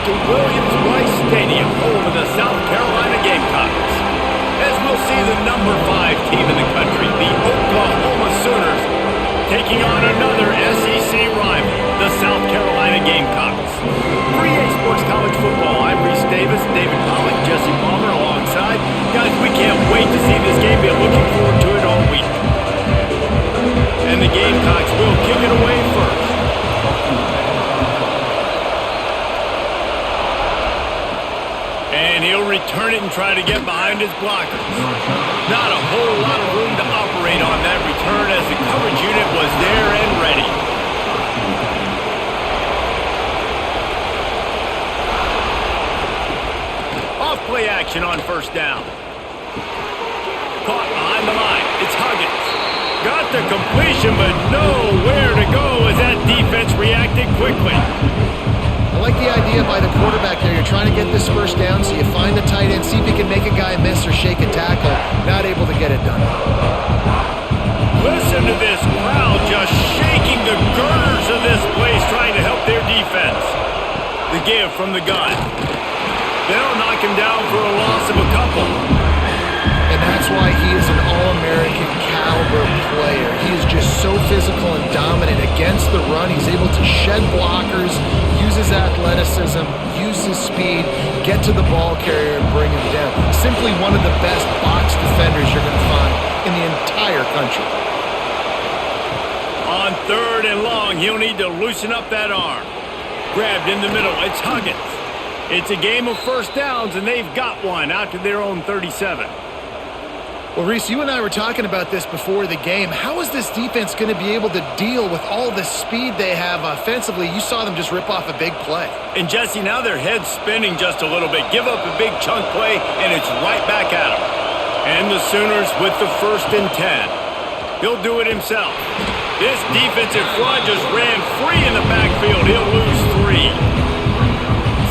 to Williams-Brice Stadium, home of the South Carolina Gamecocks. As we'll see the number 5 team in the country, the Oklahoma Sooners, taking on another SEC rival, the South Carolina Gamecocks. For EA Sports College Football, I'm Reese Davis, David Pollock, Jesse Palmer alongside. Guys, we can't wait to see this game. We're looking forward to it all week. And the Gamecocks will kick it away first. And he'll return it and try to get behind his blockers. Not a whole lot of room to operate on that return as the coverage unit was there and ready. Off play action on first down. Caught behind the line. It's Huggins. Got the completion, but nowhere to go as that defense reacted quickly. I like the idea by the quarterback there. You're trying to get this first down, so you find the tight end, see if you can make a guy miss or shake a tackle. Not able to get it done. Listen to this crowd just shaking the girders of this place, trying to help their defense. The give from the gun. They'll knock him down for a loss of a couple. And that's why he is an All-American caliber player. He is just so physical and dominant against the run. He's able to shed blockers, use his athleticism, use his speed, get to the ball carrier and bring him down. Simply one of the best box defenders you're going to find in the entire country. On third and long, he'll need to loosen up that arm. Grabbed in the middle, it's Huggins. It's a game of first downs, and they've got one out to their own 37. Well, Reese, you and I were talking about this before the game. How is this defense going to be able to deal with all the speed they have offensively? You saw them just rip off a big play. And, Jesse, now their head's spinning just a little bit. Give up a big chunk play, and it's right back at them. And the Sooners with the 1st and 10. He'll do it himself. This defensive front just ran free in the backfield. He'll lose 3.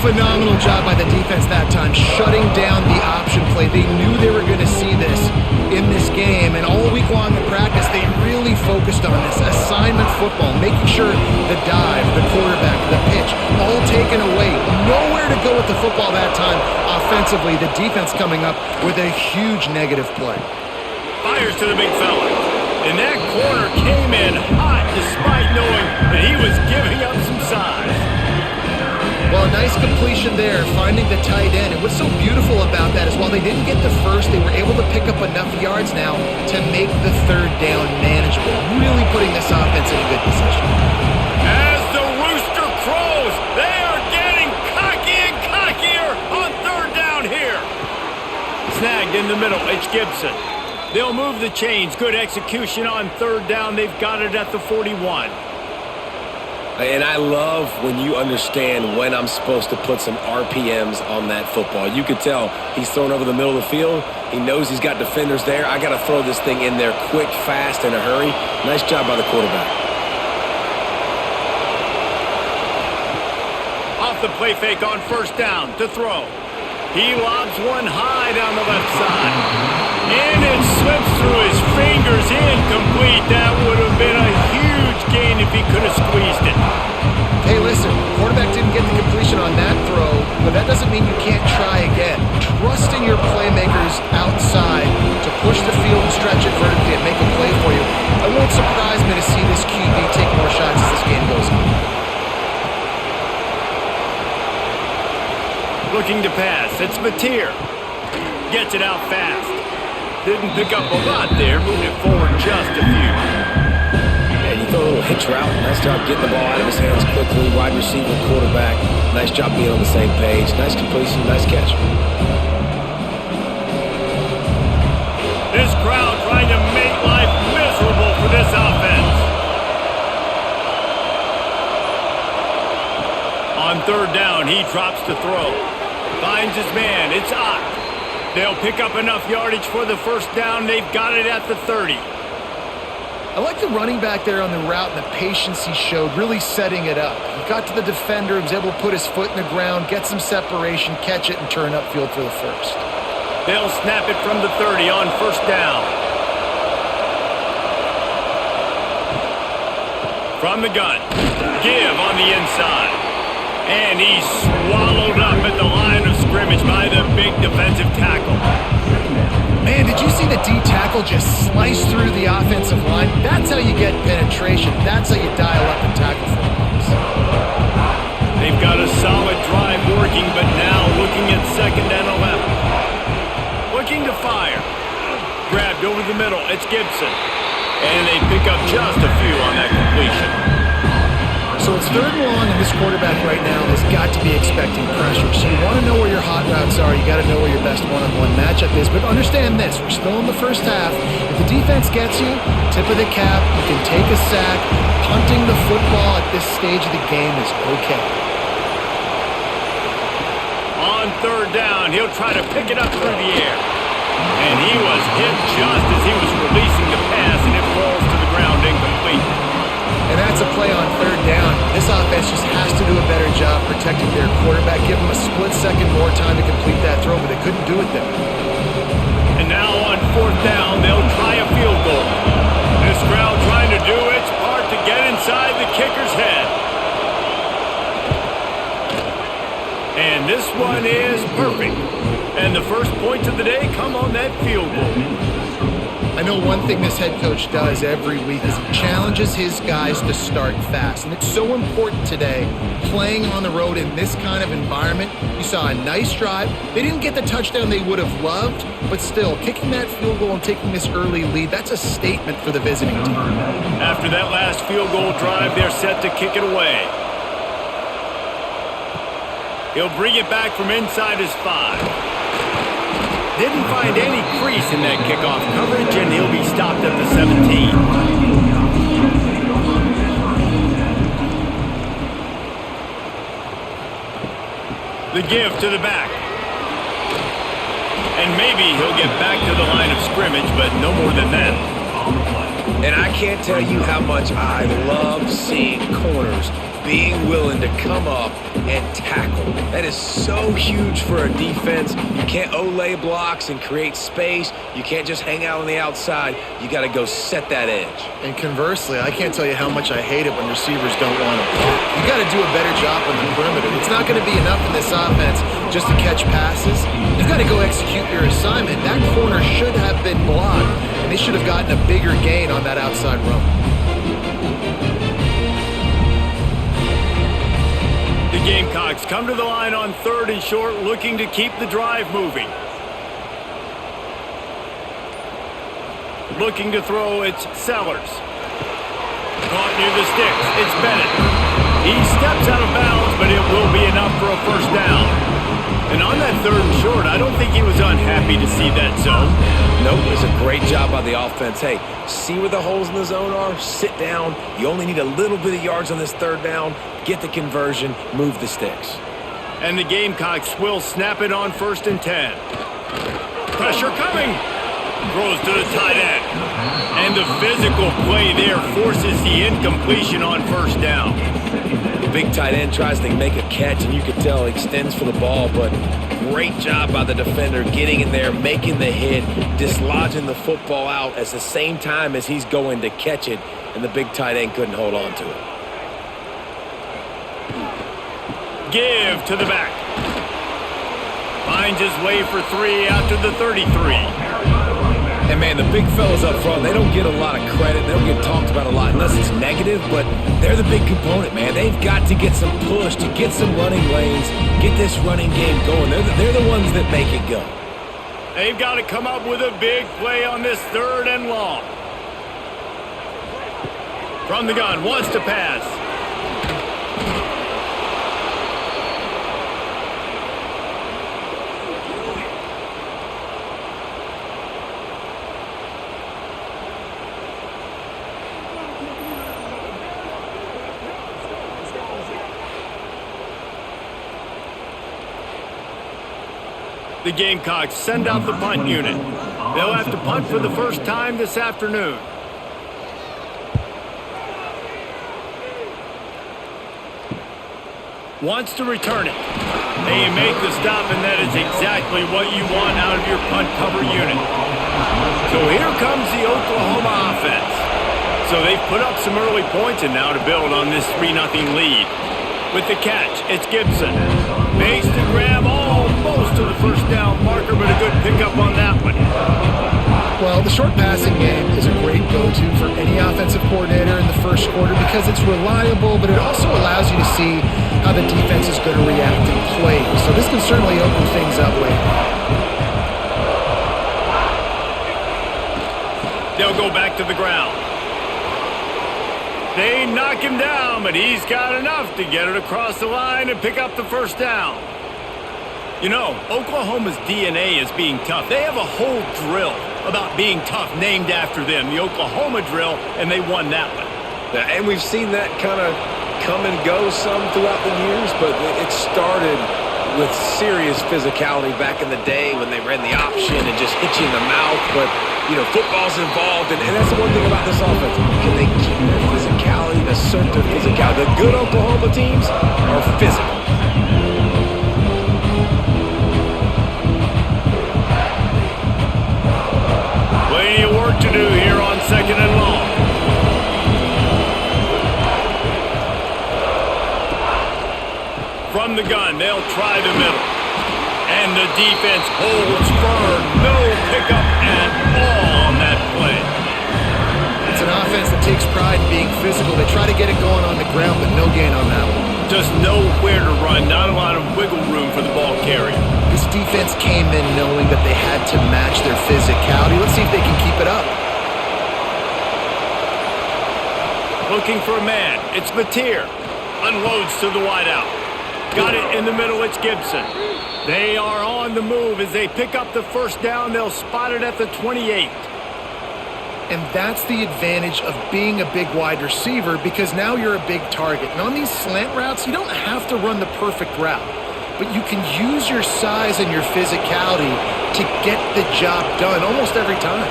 Phenomenal job by the defense that time, shutting down the option play. They knew they were going to see this in this game, and all week long in practice, they really focused on this assignment football, making sure the dive, the quarterback, the pitch, all taken away. Nowhere to go with the football that time offensively. The defense coming up with a huge negative play. Fires to the big fella. And that corner came in hot despite knowing that he was giving up some size. Well, a nice completion there, finding the tight end. And what's so beautiful about that is while they didn't get the first, they were able to pick up enough yards now to make the third down manageable. Really putting this offense in a good position. As the rooster crows, they are getting cocky and cockier on third down here. Snagged in the middle, H. Gibson. They'll move the chains. Good execution on third down. They've got it at the 41. And I love when you understand when I'm supposed to put some RPMs on that football. You could tell he's thrown over the middle of the field. He knows he's got defenders there. I got to throw this thing in there quick, fast, in a hurry. Nice job by the quarterback. Off the play fake on first down to throw. He lobs one high down the left side. And it slips through his fingers, incomplete. That would have been a huge gain if he could have squeezed it. Hey, listen, quarterback didn't get the completion on that throw, but that doesn't mean you can't try again. Trusting your playmakers outside to push the field and stretch it vertically and make a play for you. It won't surprise me to see this QB take more shots as this game goes on. Looking to pass, it's Mateer. Gets it out fast. Didn't pick up a lot there, moving it forward just a few. And you throw a little hitch route. Nice job getting the ball out of his hands quickly. Wide receiver, quarterback. Nice job being on the same page. Nice completion, nice catch. This crowd trying to make life miserable for this offense. On third down, he drops to throw. Finds his man. It's Ott. They'll pick up enough yardage for the first down. They've got it at the 30. I like the running back there on the route and the patience he showed, really setting it up. He got to the defender, he was able to put his foot in the ground, get some separation, catch it, and turn upfield for the first. They'll snap it from the 30 on first down. From the gun. Give on the inside. And he's swallowed up at the line of scrimmage by the big defensive tackle. Man, did you see the D tackle just slice through the offensive line? That's how you get penetration. That's how you dial up and tackle footballs. They've got a solid drive working, but now looking at 2nd and 11. Looking to fire. Grabbed over the middle. It's Gibson. And they pick up just a few on that completion. So it's 3rd and long, and this quarterback right now has got to be expecting pressure. So you want to know where your hot routes are. You got to know where your best one-on-one matchup is. But understand this, we're still in the first half. If the defense gets you, tip of the cap, you can take a sack. Punting the football at this stage of the game is okay. On 3rd down, he'll try to pick it up through the air. And he was hit just as he was releasing the pass, and it falls to the ground incomplete. And that's a play on 3rd down. This offense just has to do a better job protecting their quarterback. Give them a split second more time to complete that throw, but they couldn't do it there. And now on 4th down, they'll try a field goal. This crowd trying to do its part to get inside the kicker's head. And this one is perfect. And the first points of the day come on that field goal. I know one thing this head coach does every week is he challenges his guys to start fast. And it's so important today, playing on the road in this kind of environment. You saw a nice drive. They didn't get the touchdown they would have loved, but still, kicking that field goal and taking this early lead, that's a statement for the visiting team. After that last field goal drive, they're set to kick it away. He'll bring it back from inside his 5. Didn't find any crease in that kickoff coverage, and he'll be stopped at the 17. The give to the back. And maybe he'll get back to the line of scrimmage, but no more than that. And I can't tell you how much I love seeing corners being willing to come up and tackle. That is so huge for a defense. You can't olay blocks and create space. You can't just hang out on the outside. You got to go set that edge. And conversely, I can't tell you how much I hate it when receivers don't want to block. You got to do a better job on the perimeter. It's not going to be enough in this offense just to catch passes. You've got to go execute your assignment. That corner should have been blocked, and they should have gotten a bigger gain on that outside run. The Gamecocks come to the line on 3rd and short, looking to keep the drive moving. Looking to throw, it's Sellers. Caught near the sticks, it's Bennett. He steps out of bounds, but it will be enough for a 1st down. And on that 3rd and short, I don't think he was unhappy to see that zone. Nope, it was a great job by the offense. Hey, see where the holes in the zone are? Sit down. You only need a little bit of yards on this 3rd down. Get the conversion, move the sticks. And the Gamecocks will snap it on 1st and 10. Pressure coming. Throws to the tight end. And the physical play there forces the incompletion on 1st down. The big tight end tries to make a catch, and you can tell he extends for the ball, but great job by the defender getting in there, making the hit, dislodging the football out at the same time as he's going to catch it, and the big tight end couldn't hold on to it. Give to the back. Finds his way for 3 out to the 33. And, man, the big fellas up front, they don't get a lot of credit. They don't get talked about a lot unless it's negative, but they're the big component, man. They've got to get some push, to get some running lanes, get this running game going. They're the ones that make it go. They've got to come up with a big play on this 3rd and long. From the gun, wants to pass. The Gamecocks send out the punt unit. They'll have to punt for the first time this afternoon. Wants to return it. They make the stop, and that is exactly what you want out of your punt cover unit. So here comes the Oklahoma offense. So they've put up some early points, and now to build on this 3-0 lead. With the catch, it's Gibson. Makes the grab almost to the first down marker, but a good pickup on that one. Well, the short passing game is a great go-to for any offensive coordinator in the first quarter because it's reliable, but it also allows you to see how the defense is going to react in plays. So this can certainly open things up later. They'll go back to the ground. They knock him down, but he's got enough to get it across the line and pick up the first down. You know, Oklahoma's DNA is being tough. They have a whole drill about being tough named after them, the Oklahoma drill, and they won that one. Yeah, and we've seen that kind of come and go some throughout the years, but it started with serious physicality back in the day when they ran the option and just hit you in the mouth. But, you know, football's involved, and that's the one thing about this offense. Can they keep their physicality, assert their physicality? The good Oklahoma teams are physical. Plenty of work to do here on 2nd and long. From the gun, they'll try the middle. And the defense holds firm. No pickup at all on that play. It's an offense that takes pride in being physical. They try to get it going on the ground, but no gain on that one. Just nowhere to run. Not a lot of wiggle room for the ball carrier. This defense came in knowing that they had to match their physicality. Let's see if they can keep it up. Looking for a man. It's Mateer. Unloads to the wideout. Got it in the middle. It's Gibson. They are on the move. As they pick up the first down, they'll spot it at the 28. And that's the advantage of being a big wide receiver because now you're a big target. And on these slant routes, you don't have to run the perfect route. But you can use your size and your physicality to get the job done almost every time.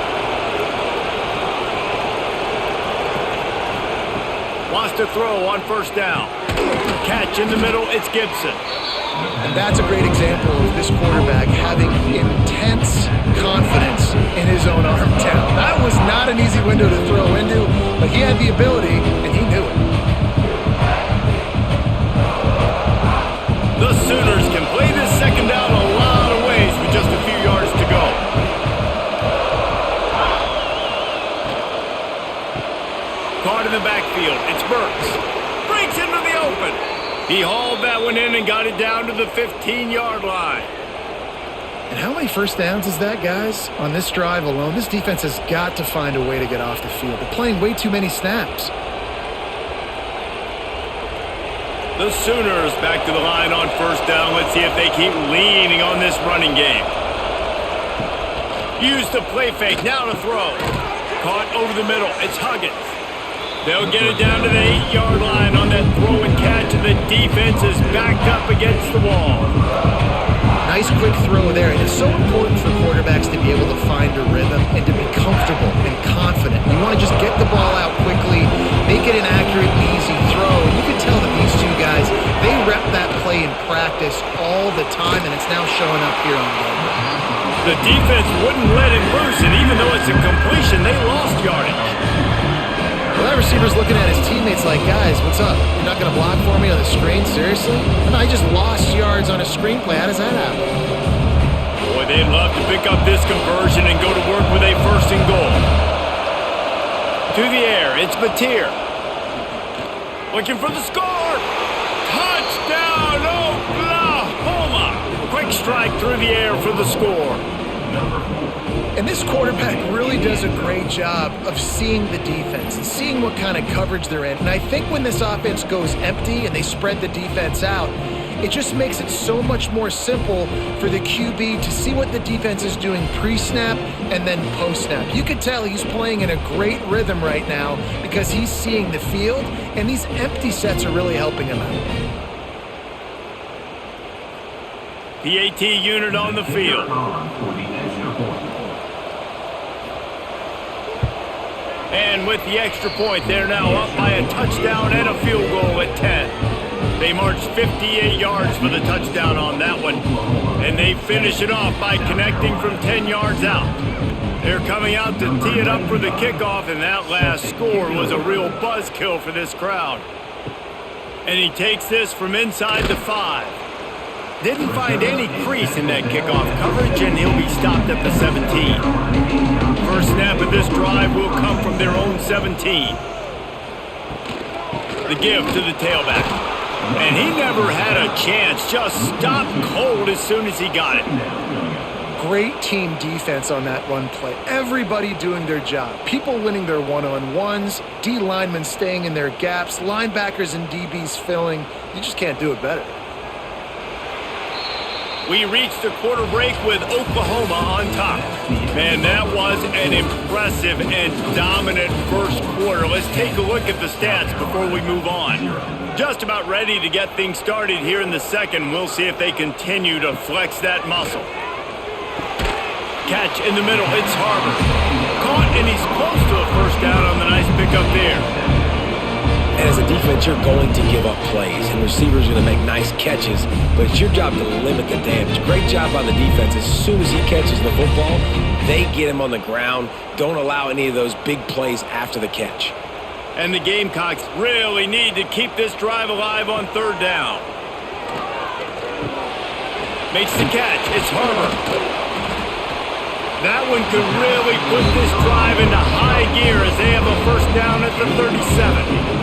Wants to throw on first down. Catch in the middle, it's Gibson. And that's a great example of this quarterback having intense confidence in his own arm talent. That was not an easy window to throw into, but he had the ability, and he knew it. The Sooners can play this second down a lot of ways with just a few yards to go. Caught in the backfield, it's Burks. Breaks into the open. He hauled that one in and got it down to the 15-yard line. And how many first downs is that, guys? On this drive alone, this defense has got to find a way to get off the field. They're playing way too many snaps. The Sooners back to the line on first down. Let's see if they keep leaning on this running game. Use the play fake, now to throw. Caught over the middle, it's Huggins. They'll get it down to the 8-yard line on that throw and catch, and the defense is backed up against the wall. Nice quick throw there, and it's so important for quarterbacks to be able to find a rhythm and to be comfortable and confident. You want to just get the ball out quickly, make it an accurate and easy throw. And you can tell that these two guys, they rep that play in practice all the time, and it's now showing up here on game. The defense wouldn't let him loose, and even though it's a completion, they lost yardage. Well, that receiver's looking at his teammates like, guys, what's up? You're not going to block for me on the screen? Seriously? And I just lost yards on a screenplay. How does that happen? Boy, they'd love to pick up this conversion and go to work with a first and goal. To the air, it's Mateer. Looking for the score! Touchdown, Oklahoma! Quick strike through the air for the score. And this quarterback really does a great job of seeing the defense and seeing what kind of coverage they're in. And I think when this offense goes empty and they spread the defense out, it just makes it so much more simple for the QB to see what the defense is doing pre-snap and then post-snap. You could tell he's playing in a great rhythm right now because he's seeing the field, and these empty sets are really helping him out. PAT unit on the field. And with the extra point, they're now up by a touchdown and a field goal at 10. They marched 58 yards for the touchdown on that one. And they finish it off by connecting from 10 yards out. They're coming out to tee it up for the kickoff, and that last score was a real buzzkill for this crowd. And he takes this from inside the 5. Didn't find any crease in that kickoff coverage, and he'll be stopped at the 17. First snap of this drive will come from their own 17. The give to the tailback. And he never had a chance, just stopped cold as soon as he got it. Great team defense on that run play. Everybody doing their job. People winning their one-on-ones, D linemen staying in their gaps, linebackers and DBs filling. You just can't do it better. We reached the quarter break with Oklahoma on top. Man, that was an impressive and dominant first quarter. Let's take a look at the stats before we move on. Just about ready to get things started here in the second. We'll see if they continue to flex that muscle. Catch in the middle, it's Harbor. Caught, and he's close to a first down on the nice pickup there. And as a defense, you're going to give up plays, and receivers are going to make nice catches, but it's your job to limit the damage. Great job by the defense. As soon as he catches the football, they get him on the ground. Don't allow any of those big plays after the catch. And the Gamecocks really need to keep this drive alive on third down. Makes the catch. It's Harbor. That one could really put this drive into high gear as they have a first down at the 37.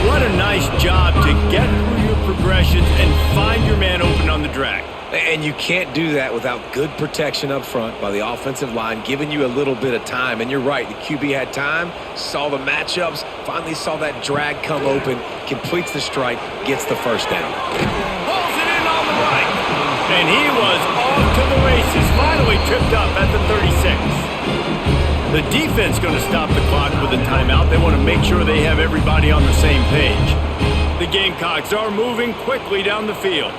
What a nice job to get through your progressions and find your man open on the drag. And you can't do that without good protection up front by the offensive line, giving you a little bit of time. And you're right, the QB had time, saw the matchups, finally saw that drag come open, completes the strike, gets the first down. Pulls it in on the right. And he was off to the races, finally tripped up at the 36. The defense going to stop the clock with a timeout. They want to make sure they have everybody on the same page. The Gamecocks are moving quickly down the field.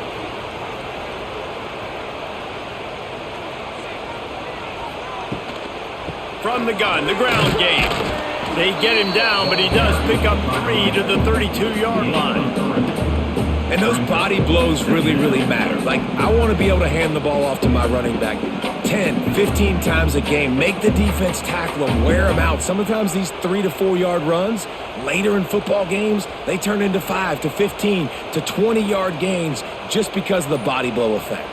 From the gun, the ground game. They get him down, but he does pick up 3 to the 32-yard line. And those body blows really, really matter. Like, I want to be able to hand the ball off to my running back 10, 15 times a game. Make the defense tackle them, wear them out. Sometimes these 3 to 4 yard runs, later in football games, they turn into 5 to 15 to 20-yard gains just because of the body blow effect.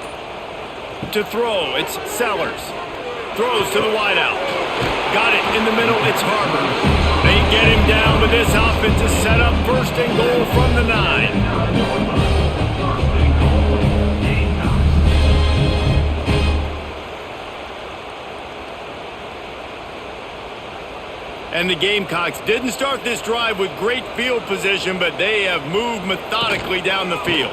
To throw, it's Sellers. Throws to the wideout. Got it in the middle, it's Harbor. They get him down with this offense to set up first and goal from the 9. And the Gamecocks didn't start this drive with great field position, but they have moved methodically down the field,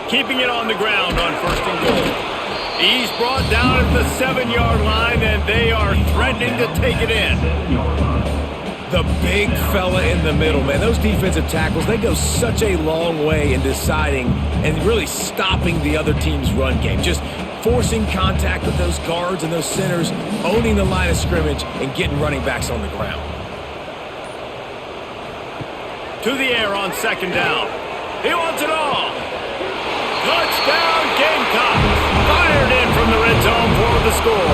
keeping it on the ground on first and goal. He's brought down at the 7-yard line, and they are threatening to take it in. The big fella in the middle, man. Those defensive tackles, they go such a long way in deciding and really stopping the other team's run game. Just forcing contact with those guards and those centers, owning the line of scrimmage, and getting running backs on the ground. To the air on second down. He wants it all. Touchdown, Gamecocks. Fired in from the red zone for the score.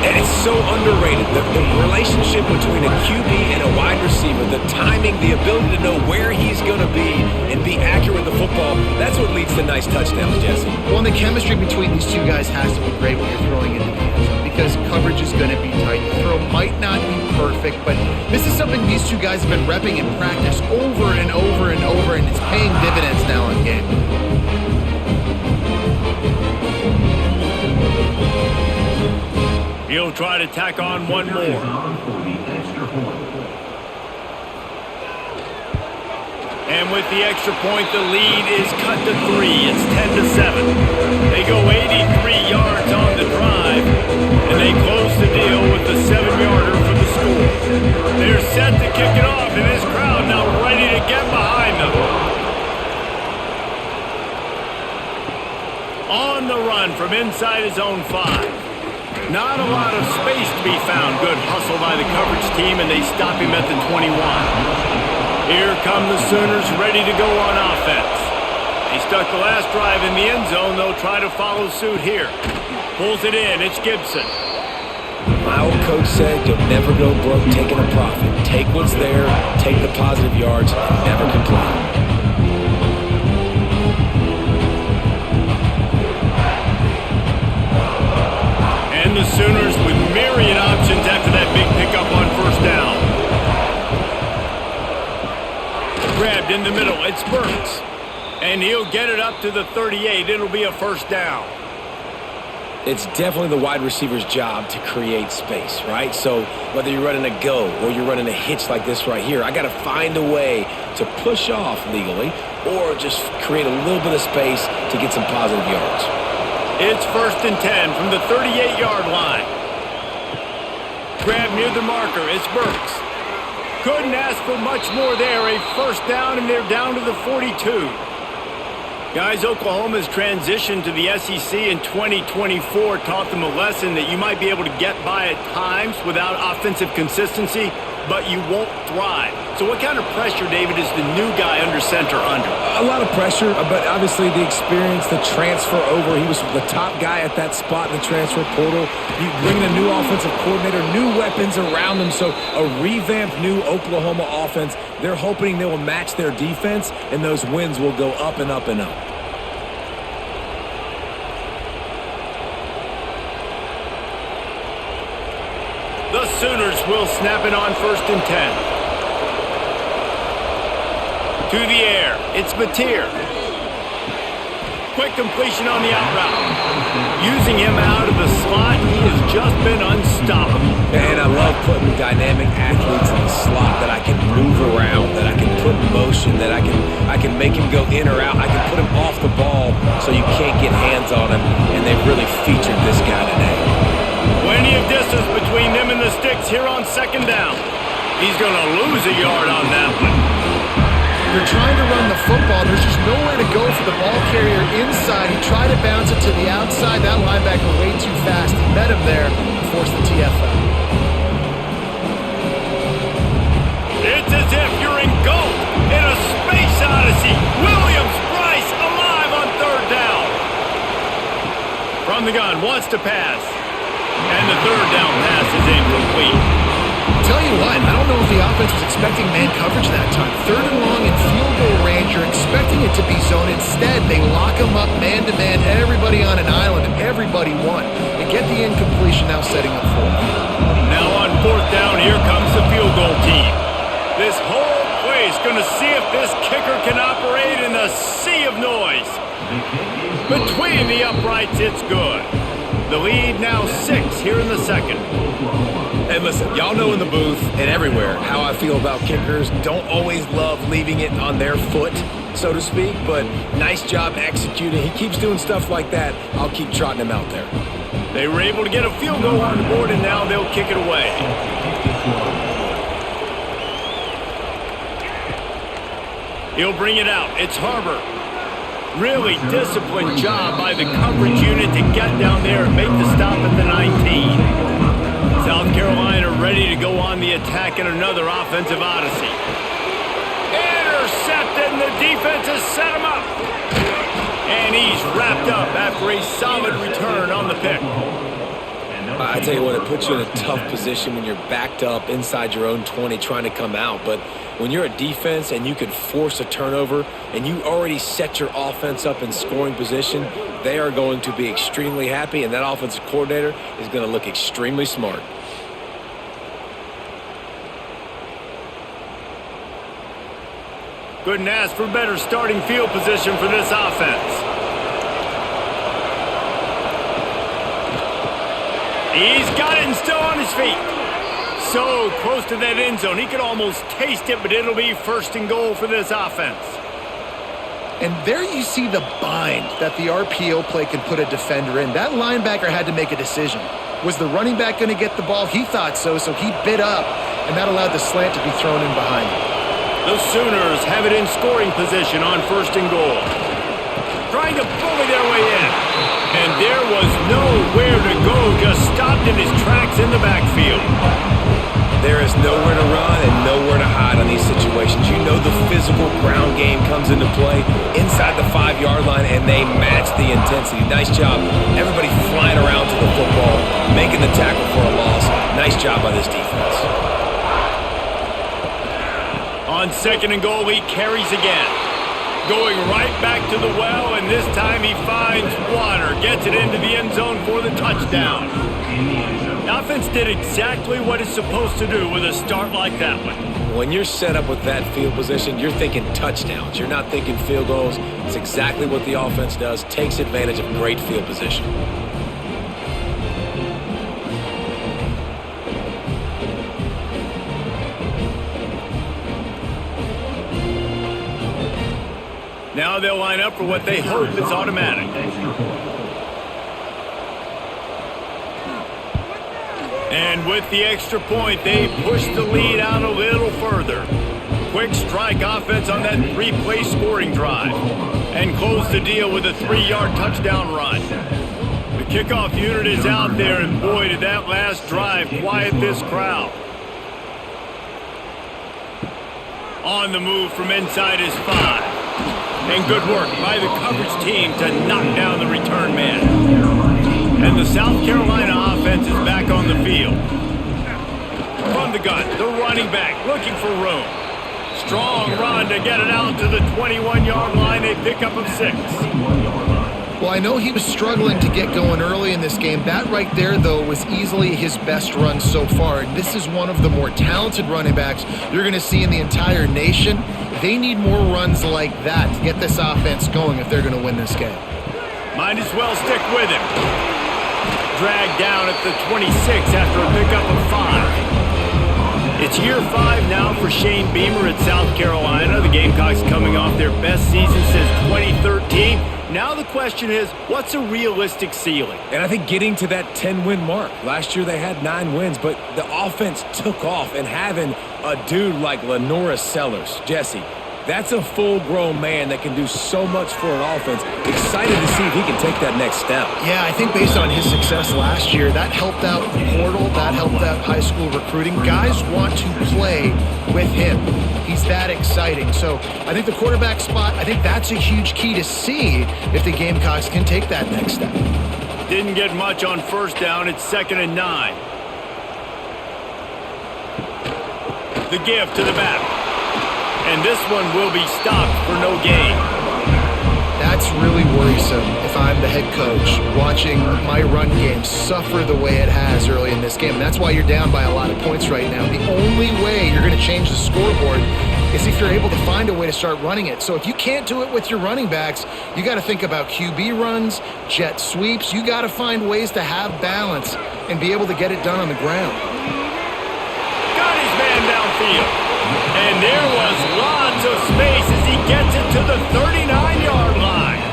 And it's so underrated. The relationship between a QB and a wide receiver, the timing, the ability to know where he's going to be and be accurate with the football, that's what leads to nice touchdowns, Jesse. Well, and the chemistry between these two guys has to be great when you're throwing into the end zone because coverage is going to be tight. The throw might not be perfect, but this is something these two guys have been repping in practice over and over and over, and it's paying dividends now in game. He'll try to tack on one more. And with the extra point, the lead is cut to 3. It's 10-7. They go 83 yards on the drive, and they close the deal with the 7-yarder for the score. They're set to kick it off, and this crowd now ready to get behind them. On the run from inside his own 5. Not a lot of space to be found. Good hustle by the coverage team, and they stop him at the 21. Here come the Sooners ready to go on offense. They stuck the last drive in the end zone. They'll try to follow suit here. Pulls it in. It's Gibson. My old coach said you'll never go broke taking a profit. Take what's there, take the positive yards, and never complain. And the Sooners with myriad options after that big pickup on first down. Grabbed in the middle, it's Burks. And he'll get it up to the 38. It'll be a first down. It's definitely the wide receiver's job to create space, right? So whether you're running a go or you're running a hitch like this right here, I got to find a way to push off legally or just create a little bit of space to get some positive yards. It's 1st and 10 from the 38-yard line. Grab near the marker, it's Burks. Couldn't ask for much more there. A first down, and they're down to the 42. Guys, Oklahoma's transition to the SEC in 2024 taught them a lesson that you might be able to get by at times without offensive consistency, but you won't thrive. So what kind of pressure, David, is the new guy under center under? A lot of pressure, but obviously the experience, the transfer over. He was the top guy at that spot in the transfer portal. You bring in a new offensive coordinator, new weapons around him, so a revamped new Oklahoma offense. They're hoping they will match their defense, and those wins will go up and up and up. The Sooners will snap it on 1st and 10. To the air, it's Mateer. Quick completion on the out route. Using him out of the slot, he has just been unstoppable. And I love putting dynamic athletes in the slot that I can move around, that I can put in motion, that I can make him go in or out. I can put him off the ball so you can't get hands on him, and they've really featured this guy today. Plenty of distance between them and the sticks here on 2nd down. He's going to lose a yard on that one. They're trying to run the football. There's just nowhere to go for the ball carrier inside. He tried to bounce it to the outside. That linebacker way too fast. He met him there and forced the TFL. It's as if you're engulfed in a space odyssey. Williams-Brice alive on 3rd down. From the gun, wants to pass. And the 3rd down pass is incomplete. Tell you what, I don't know if the offense was expecting man coverage that time. 3rd and long in field goal range, you're expecting it to be zone. Instead, they lock them up man-to-man, everybody on an island, and everybody won. They get the incompletion, now setting up 4th. Now on 4th down, here comes the field goal team. This whole place going to see if this kicker can operate in the sea of noise. Between the uprights, it's good. The lead now 6 here in the 2nd. And listen, y'all know in the booth and everywhere how I feel about kickers. Don't always love leaving it on their foot, so to speak, but nice job executing. He keeps doing stuff like that. I'll keep trotting him out there. They were able to get a field goal on the board, and now they'll kick it away. He'll bring it out. It's Harbor. Really disciplined job by the coverage unit to get down there and make the stop at the 19. South Carolina ready to go on the attack in another offensive odyssey. Intercepted, and the defense has set him up. And he's wrapped up after a solid return on the pick. I tell you what, it puts you in a tough position when you're backed up inside your own 20 trying to come out. But when you're a defense and you can force a turnover and you already set your offense up in scoring position, they are going to be extremely happy, and that offensive coordinator is going to look extremely smart. Couldn't ask for better starting field position for this offense. He's got it and still on his feet. So close to that end zone. He could almost taste it, but it'll be 1st and goal for this offense. And there you see the bind that the RPO play can put a defender in. That linebacker had to make a decision. Was the running back going to get the ball? He thought so he bid up, and that allowed the slant to be thrown in behind him. The Sooners have it in scoring position on 1st and goal. Trying to bully their way in. And there was nowhere to go, just stopped in his tracks in the backfield. There is nowhere to run and nowhere to hide on these situations. You know the physical ground game comes into play inside the 5-yard line, and they match the intensity. Nice job. Everybody flying around to the football, making the tackle for a loss. Nice job by this defense. On 2nd and goal, he carries again. Going right back to the well, and this time he finds water. Gets it into the end zone for the touchdown. The offense did exactly what it's supposed to do with a start like that one. When you're set up with that field position, you're thinking touchdowns. You're not thinking field goals. It's exactly what the offense does. Takes advantage of great field position. Now they'll line up for what they hope is automatic. And with the extra point, they push the lead out a little further. Quick strike offense on that 3-play scoring drive. And close the deal with a 3-yard touchdown run. The kickoff unit is out there, and boy, did that last drive quiet this crowd. On the move from inside his 5. And good work by the coverage team to knock down the return man. And the South Carolina offense is back on the field. From the gun, the running back looking for room. Strong run to get it out to the 21-yard line. A pickup of 6. Well, I know he was struggling to get going early in this game. That right there, though, was easily his best run so far. And this is one of the more talented running backs you're going to see in the entire nation. They need more runs like that to get this offense going if they're going to win this game. Might as well stick with him. Dragged down at the 26 after a pickup of 5. It's year 5 now for Shane Beamer at South Carolina. The Gamecocks coming off their best season since 2013. Now the question is, what's a realistic ceiling? And I think getting to that 10-win mark. Last year they had 9 wins, but the offense took off. And having a dude like Lenora Sellers, Jesse, that's a full-grown man that can do so much for an offense. Excited to see if he can take that next step. Yeah, I think based on his success last year, that helped out the portal, that helped out high school recruiting. Guys want to play with him. He's that exciting. So I think the quarterback spot, I think that's a huge key to see if the Gamecocks can take that next step. Didn't get much on 1st down. It's 2nd and 9. The give to the back. And this one will be stopped for no gain. That's really worrisome if I'm the head coach watching my run game suffer the way it has early in this game. And that's why you're down by a lot of points right now. The only way you're going to change the scoreboard is if you're able to find a way to start running it. So if you can't do it with your running backs, you got to think about QB runs, jet sweeps. You got to find ways to have balance and be able to get it done on the ground. Got his man downfield. And there was lots of space as he gets it to the 39-yard line.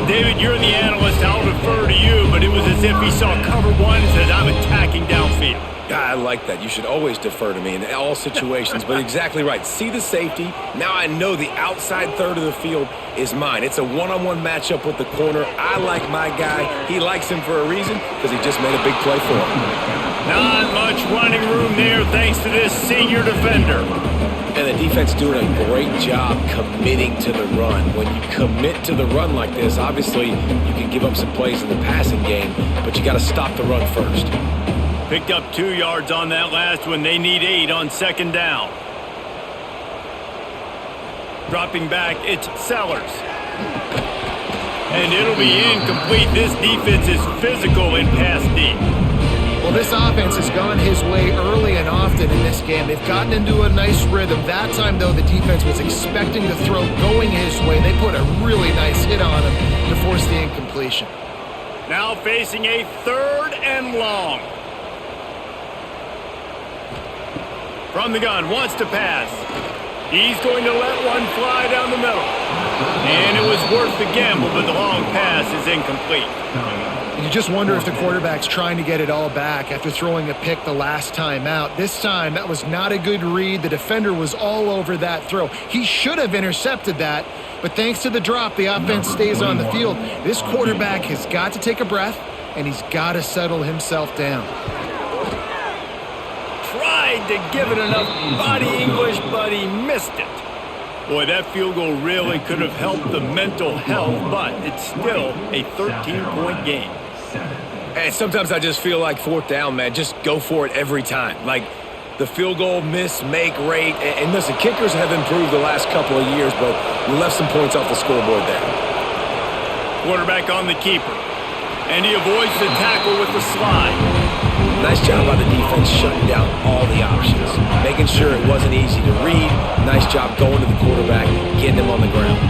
David, you're the analyst. I'll defer to you, but it was as if he saw cover 1 and says, I'm attacking downfield. I like that. You should always defer to me in all situations, but exactly right. See the safety. Now I know the outside third of the field is mine. It's a one-on-one matchup with the corner. I like my guy. He likes him for a reason because he just made a big play for him. Not much running room there thanks to this senior defender. And the defense doing a great job committing to the run. When you commit to the run like this, obviously you can give up some plays in the passing game, but you got to stop the run first. Picked up 2 yards on that last one. They need 8 on 2nd down. Dropping back, it's Sellers. And it'll be incomplete. This defense is physical in pass deep. Well, this offense has gone his way early and often in this game. They've gotten into a nice rhythm. That time, though, the defense was expecting the throw going his way. They put a really nice hit on him to force the incompletion. Now facing a 3rd and long. From the gun, wants to pass. He's going to let one fly down the middle. And it was worth the gamble, but the long pass is incomplete. You just wonder if the quarterback's trying to get it all back after throwing a pick the last time out. This time, that was not a good read. The defender was all over that throw. He should have intercepted that, but thanks to the drop, the offense stays on the field. This quarterback has got to take a breath, and he's got to settle himself down. Tried to give it enough body English, but he missed it. Boy, that field goal really could have helped the mental health, but it's still a 13-point game. And sometimes I just feel like fourth down, man, just go for it every time. Like the field goal miss-make rate. And listen, kickers have improved the last couple of years, but we left some points off the scoreboard there. Quarterback on the keeper. And he avoids the tackle with the slide. Nice job by the defense shutting down all the options, making sure it wasn't easy to read. Nice job going to the quarterback, getting him on the ground.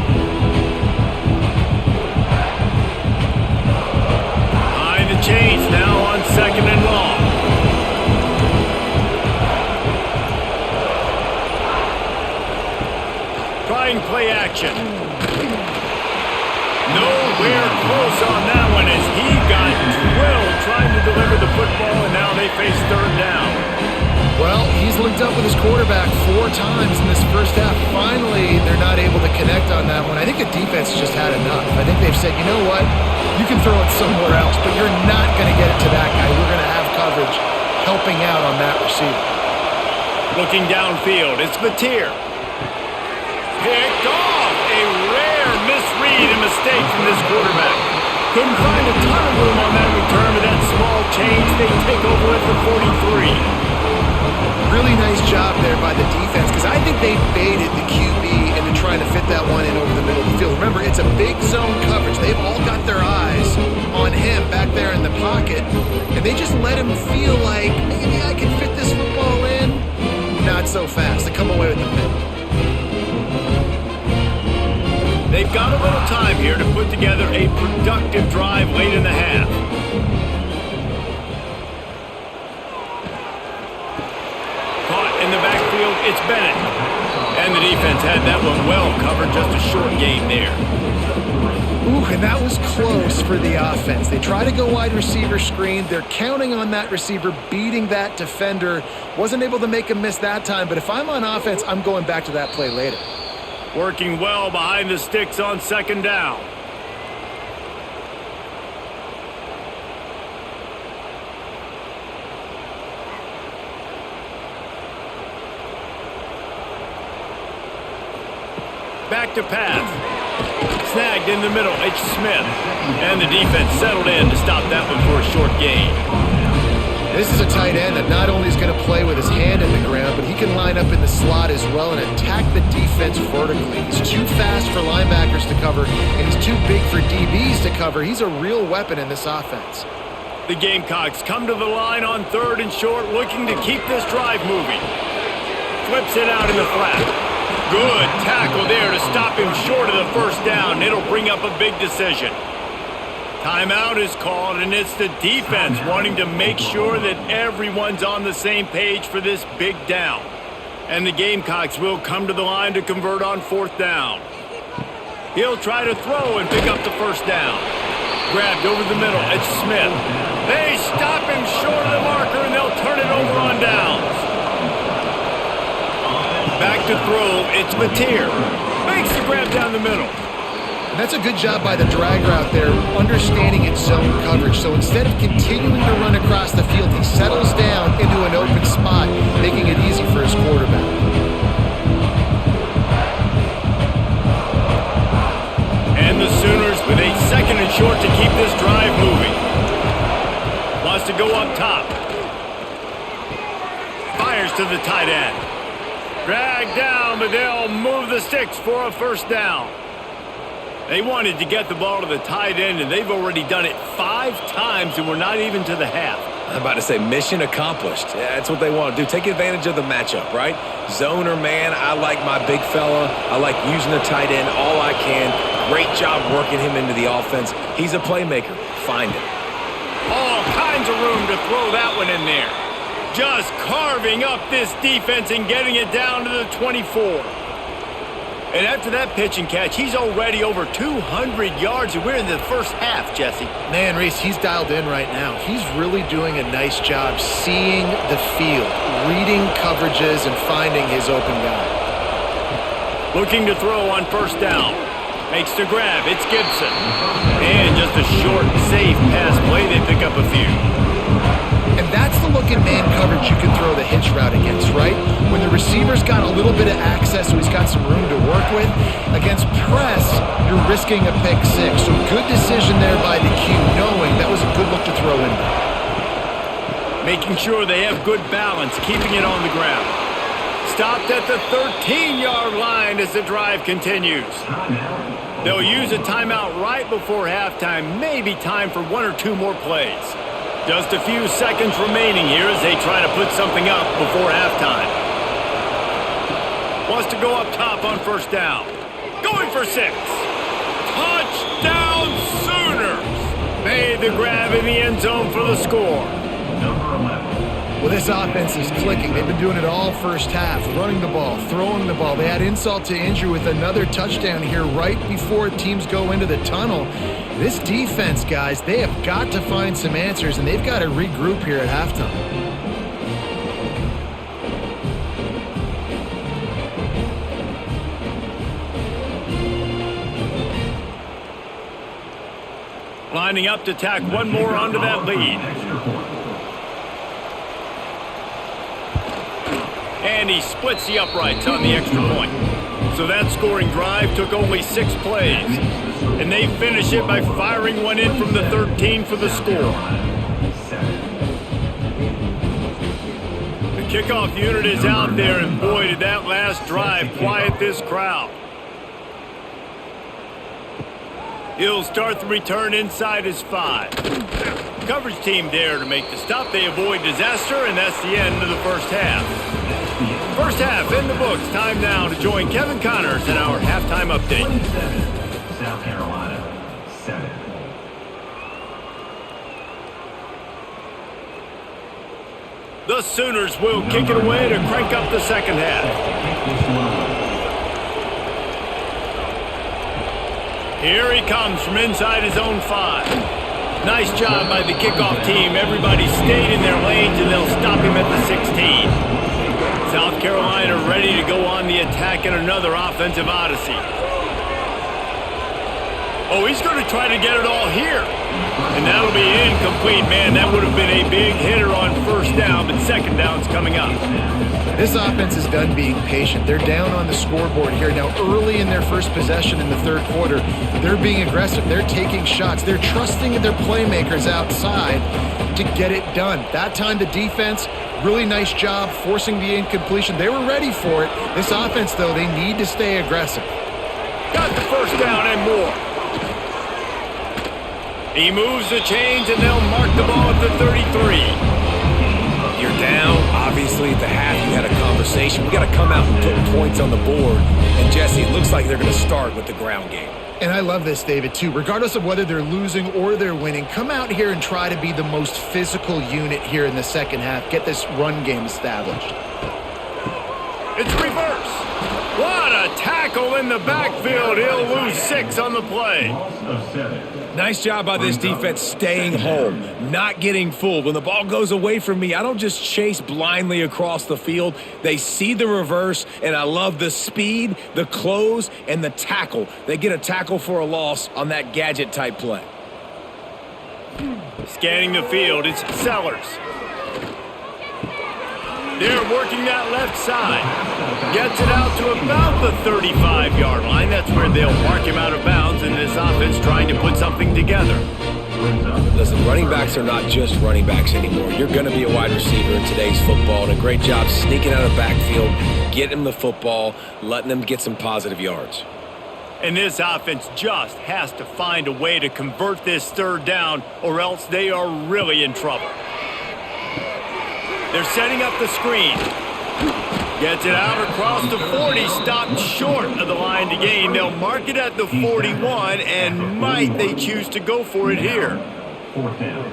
Behind the chains now on 2nd and long. Trying play action. Nowhere close on that one as he got drilled trying to deliver the football, and now they face 3rd down. Well, he's linked up with his quarterback 4 times in this first half. Finally, they're not able to connect on that one. I think the defense just had enough. I think they've said, you know what, you can throw it somewhere else, but you're not going to get it to that guy. We're going to have coverage helping out on that receiver. Looking downfield, it's Mateer. Picked off. A rare misread and mistake from this quarterback. Couldn't find a ton of room on that return to that small change. They take over at the 43. Really nice job there by the defense because I think they baited the QB into trying to fit that one in over the middle of the field. Remember, it's a big zone coverage. They've all got their eyes on him back there in the pocket, and they just let him feel like, maybe I can fit this football in. Not so fast. They come away with the pick. They've got a little time here to put together a productive drive late in the half. Caught in the backfield, it's Bennett. And the defense had that one well covered, just a short gain there. Ooh, and that was close for the offense. They try to go wide receiver screen. They're counting on that receiver beating that defender. Wasn't able to make him miss that time, but if I'm on offense, I'm going back to that play later. Working well behind the sticks on 2nd down. Back to pass. Snagged in the middle, H. Smith. And the defense settled in to stop that one for a short gain. This is a tight end that not only is going to play with his hand in the ground, but he can line up in the slot as well and attack the defense vertically. He's too fast for linebackers to cover, and he's too big for DBs to cover. He's a real weapon in this offense. The Gamecocks come to the line on 3rd and short, looking to keep this drive moving. Flips it out in the flat. Good tackle there to stop him short of the 1st down. It'll bring up a big decision. Timeout is called, and it's the defense wanting to make sure that everyone's on the same page for this big down. And the Gamecocks will come to the line to convert on 4th down. He'll try to throw and pick up the 1st down. Grabbed over the middle, it's Smith. They stop him short of the marker, and they'll turn it over on downs. Back to throw, it's Mateer. Makes the grab down the middle. And that's a good job by the drag route there, understanding its zone coverage. So instead of continuing to run across the field, he settles down into an open spot, making it easy for his quarterback. And the Sooners with a 2nd and short to keep this drive moving. Wants to go up top. Fires to the tight end. Dragged down, but they'll move the sticks for a 1st down. They wanted to get the ball to the tight end, and they've already done it 5 times, and we're not even to the half. I'm about to say mission accomplished. Yeah, that's what they want to do. Take advantage of the matchup, right? Zone or man, I like my big fella. I like using the tight end all I can. Great job working him into the offense. He's a playmaker. Find him. All kinds of room to throw that one in there. Just carving up this defense and getting it down to the 24. And after that pitch and catch, he's already over 200 yards, and we're in the first half, Jesse. Man, Reese, he's dialed in right now. He's really doing a nice job seeing the field, reading coverages, and finding his open guy. Looking to throw on 1st down. Makes the grab. It's Gibson. And just a short, safe pass play. They pick up a few. And that's the look in man coverage you can throw the hitch route against, right? When the receiver's got a little bit of access, so he's got some room to work with. Against press, you're risking a pick six. So good decision there by the Q, knowing that was a good look to throw in there. Making sure they have good balance, keeping it on the ground. Stopped at the 13-yard line as the drive continues. They'll use a timeout right before halftime, maybe time for one or two more plays. Just a few seconds remaining here as they try to put something up before halftime. Wants to go up top on first down. Going for 6. Touchdown Sooners! Made the grab in the end zone for the score. Well, this offense is clicking. They've been doing it all first half, running the ball, throwing the ball. They had insult to injury with another touchdown here right before teams go into the tunnel. This defense, guys, they have got to find some answers, and they've got to regroup here at halftime. Lining up to tack one more onto that lead. And he splits the uprights on the extra point. So that scoring drive took only 6 plays. And they finish it by firing one in from the 13 for the score. The kickoff unit is out there, and boy, did that last drive quiet this crowd. He'll start the return inside his 5. Coverage team there to make the stop. They avoid disaster, and that's the end of the first half. First half in the books. Time now to join Kevin Connors in our halftime update. 27, South Carolina, 7. The Sooners will kick it away to crank up the second half. Here he comes from inside his own 5. Nice job by the kickoff team. Everybody stayed in their lanes, and they'll stop him at the 16. South Carolina ready to go on the attack in another offensive odyssey. Oh, he's going to try to get it all here. And that'll be incomplete, man. That would have been a big hitter on first down, but second down's coming up. This offense is done being patient. They're down on the scoreboard here. Now, early in their first possession in the third quarter, they're being aggressive. They're taking shots. They're trusting their playmakers outside to get it done. That time, the defense, really nice job forcing the incompletion. They were ready for it. This offense, though, they need to stay aggressive. Got the first down and more. He moves the chains, and they'll mark the ball at the 33. You're down. Obviously, at the half, you had a conversation. We got to come out and put points on the board. And, Jesse, it looks like they're going to start with the ground game. And I love this, David, too. Regardless of whether they're losing or they're winning, come out here and try to be the most physical unit here in the second half. Get this run game established. It's reverse. What a tackle in the backfield. He'll lose 6 on the play. Nice job by this defense staying home, not getting fooled. When the ball goes away from me, I don't just chase blindly across the field. They see the reverse, and I love the speed, the close, and the tackle. They get a tackle for a loss on that gadget-type play. Scanning the field, it's Sellers. They're working that left side. Gets it out to about the 35-yard line. That's where they'll mark him out of bounds, and this offense trying to put something together. Listen, running backs are not just running backs anymore. You're going to be a wide receiver in today's football, and a great job sneaking out of the backfield, getting them the football, letting them get some positive yards. And this offense just has to find a way to convert this third down, or else they are really in trouble. They're setting up the screen. Gets it out across the 40, stopped short of the line to gain. They'll mark it at the 41, and might they choose to go for it here. Fourth down.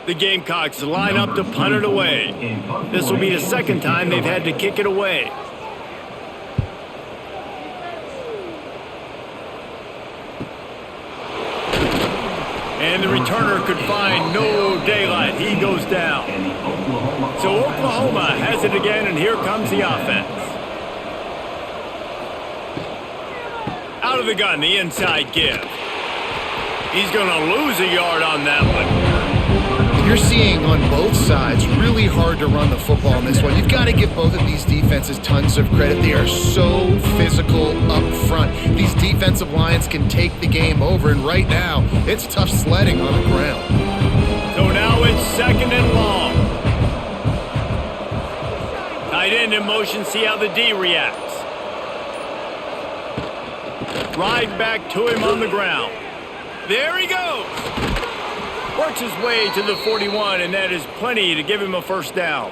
The Gamecocks line up to punt it away. This will be the second time they've had to kick it away. And the returner could find no daylight. He goes down. So Oklahoma has it again, and here comes the offense. Out of the gun, the inside give. He's going to lose a yard on that one. You're seeing on both sides really hard to run the football in this one. You've got to give both of these defenses tons of credit. They are so physical up front. These defensive lines can take the game over, and right now, it's tough sledding on the ground. So now it's 2nd and long. Tight end in motion, see how the D reacts. Right back to him on the ground. There he goes. Works his way to the 41, and that is plenty to give him a first down.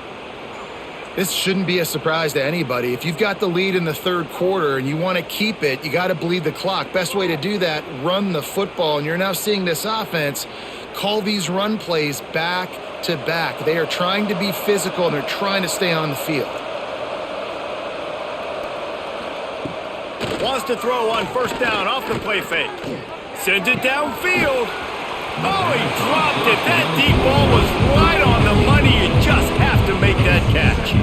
This shouldn't be a surprise to anybody. If you've got the lead in the third quarter and you want to keep it, you got to bleed the clock. Best way to do that, run the football. And you're now seeing this offense call these run plays back to back. They are trying to be physical, and they're trying to stay on the field. Wants to throw on first down off the play fake. Sends it downfield. Oh, he dropped it. That deep ball was right on the money. You just have to make that catch.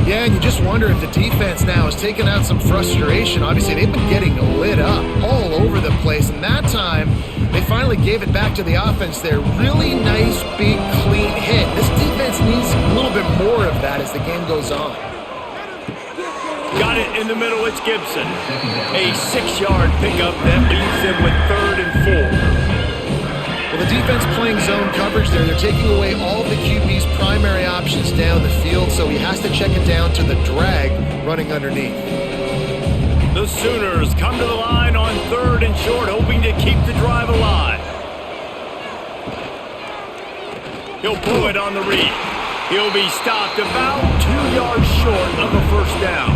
Yeah, and you just wonder if the defense now is taking out some frustration. Obviously, they've been getting lit up all over the place, and that time they finally gave it back to the offense there. Really nice, big, clean hit. This defense needs a little bit more of that as the game goes on. Got it in the middle. It's Gibson. A 6-yard pickup that leaves him with 3rd and 4. Well, the defense playing zone coverage there. They're taking away all of the QB's primary options down the field, so he has to check it down to the drag running underneath. The Sooners come to the line on 3rd and short, hoping to keep the drive alive. He'll pull it on the read. He'll be stopped about 2 yards short of a first down.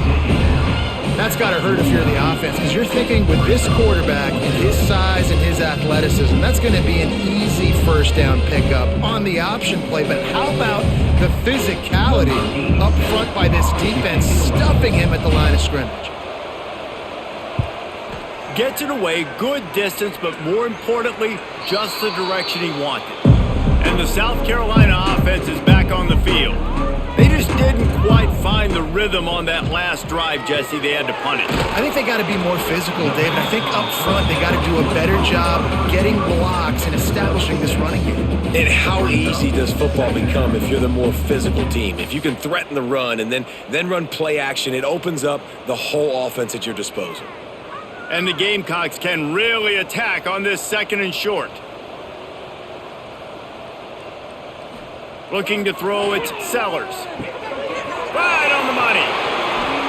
That's got to hurt if you're the offense, because you're thinking with this quarterback and his size and his athleticism, that's going to be an easy first down pickup on the option play. But how about the physicality up front by this defense, stuffing him at the line of scrimmage? Gets it away, good distance, but more importantly, just the direction he wanted. And the South Carolina offense is back on the field. They just didn't quite find the rhythm on that last drive, Jesse. They had to punt it. I think they got to be more physical, David. I think up front they got to do a better job getting blocks and establishing this running game. And how easy does football become if you're the more physical team? If you can threaten the run and then run play action, it opens up the whole offense at your disposal. And the Gamecocks can really attack on this 2nd and short. Looking to throw, it's Sellers. Right on the money.